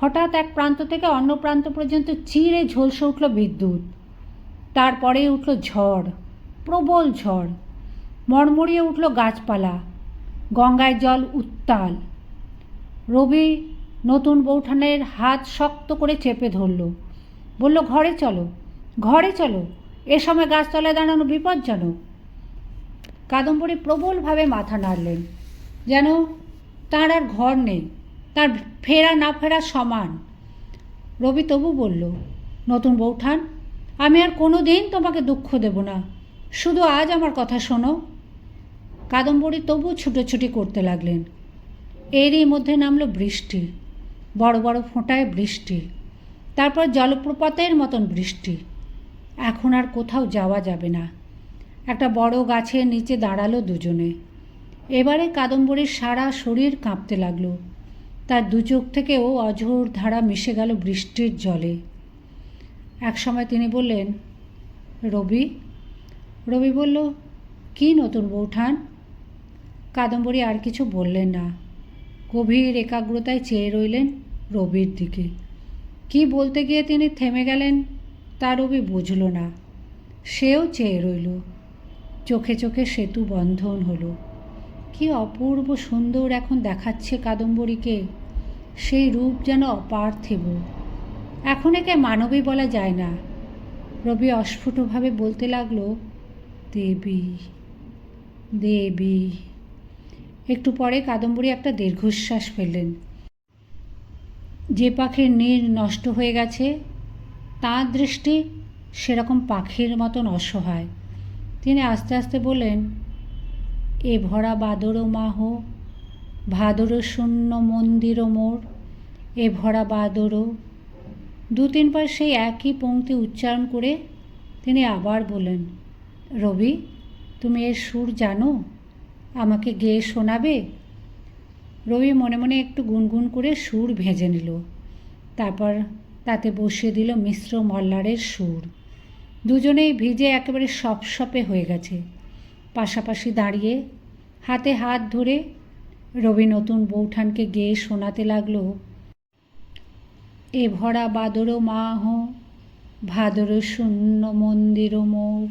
হঠাৎ এক প্রান্ত থেকে অন্য প্রান্ত পর্যন্ত চিরে ঝলসে উঠল বিদ্যুৎ। তারপরেই উঠল ঝড়, প্রবল ঝড়। মড়মড়িয়ে উঠল গাছপালা। গঙ্গায় জল উত্তাল। রবি নতুন বৌঠানের হাত শক্ত করে চেপে ধরল। বলল, ঘরে চলো, ঘরে চলো, এ সময় গাছতলায় দাঁড়ানো বিপজ্জনক। কাদম্বরী প্রবলভাবে মাথা নাড়লেন, যেন তাঁর আর ঘর নেই, তার ফেরা না ফেরা সমান। রবি তবু বলল, নতুন বৌঠান, আমি আর কোনো দিন তোমাকে দুঃখ দেব না, শুধু আজ আমার কথা শোনো। কাদম্বরী তবু ছুটোছুটি করতে লাগলেন। এরই মধ্যে নামল বৃষ্টি, বড় বড় ফোঁটায় বৃষ্টি, তারপর জলপ্রপাতের মতন বৃষ্টি। এখন আর কোথাও যাওয়া যাবে না। একটা বড় গাছের নিচে দাঁড়ালো দুজনে। এবারে কাদম্বরীর সারা শরীর কাঁপতে লাগলো। তার দু চোখ থেকেও অঝোর ধারা মিশে গেল বৃষ্টির জলে। একসময় তিনি বললেন, রবি। রবি বলল, কি নতুন বৌঠান? কাদম্বরী আর কিছু বললেন না। গভীর একাগ্রতায় চেয়ে রইলেন রবির দিকে। কি বলতে গিয়ে তিনি থেমে গেলেন তা রবি বুঝল না। সেও চেয়ে রইল। চোখে চোখে সেতু বন্ধন হলো। কি অপূর্ব সুন্দর এখন দেখাচ্ছে কাদম্বরীকে। সেই রূপ যেন অপার্থিব। এখন একে মানবী বলা যায় না। রবি অস্ফুটভাবে বলতে লাগলো, দেবী, দেবী। একটু পরে কাদম্বরী একটা দীর্ঘশ্বাস ফেললেন। যে পাখির নীড় নষ্ট হয়ে গেছে তাঁর দৃষ্টি সেরকম পাখির মতন অসহায়। তিনি আস্তে আস্তে বললেন, এ ভরা বাদরো মাহ, ভাদরো শূন্য মন্দির মোর, এ ভরা বাদরো। দু তিনবার সেই একই পংক্তি উচ্চারণ করে তিনি আবার বললেন, রবি, তুমি এর সুর জানো? আমাকে গেয়ে শোনাবে? রবি মনে মনে একটু গুনগুন করে সুর ভেজে নিল। তারপর তাতে বসিয়ে দিল মিশ্র মল্লারের সুর। দুজনেই ভিজে একেবারে সপসপে হয়ে গেছে। পাশাপাশি দাঁড়িয়ে হাতে হাত ধরে রবি নতুন বৌঠানকে গেয়ে শোনাতে লাগলো, এ ভরা বাদরো মাহ, ভাদর শূন্য মন্দির মোর,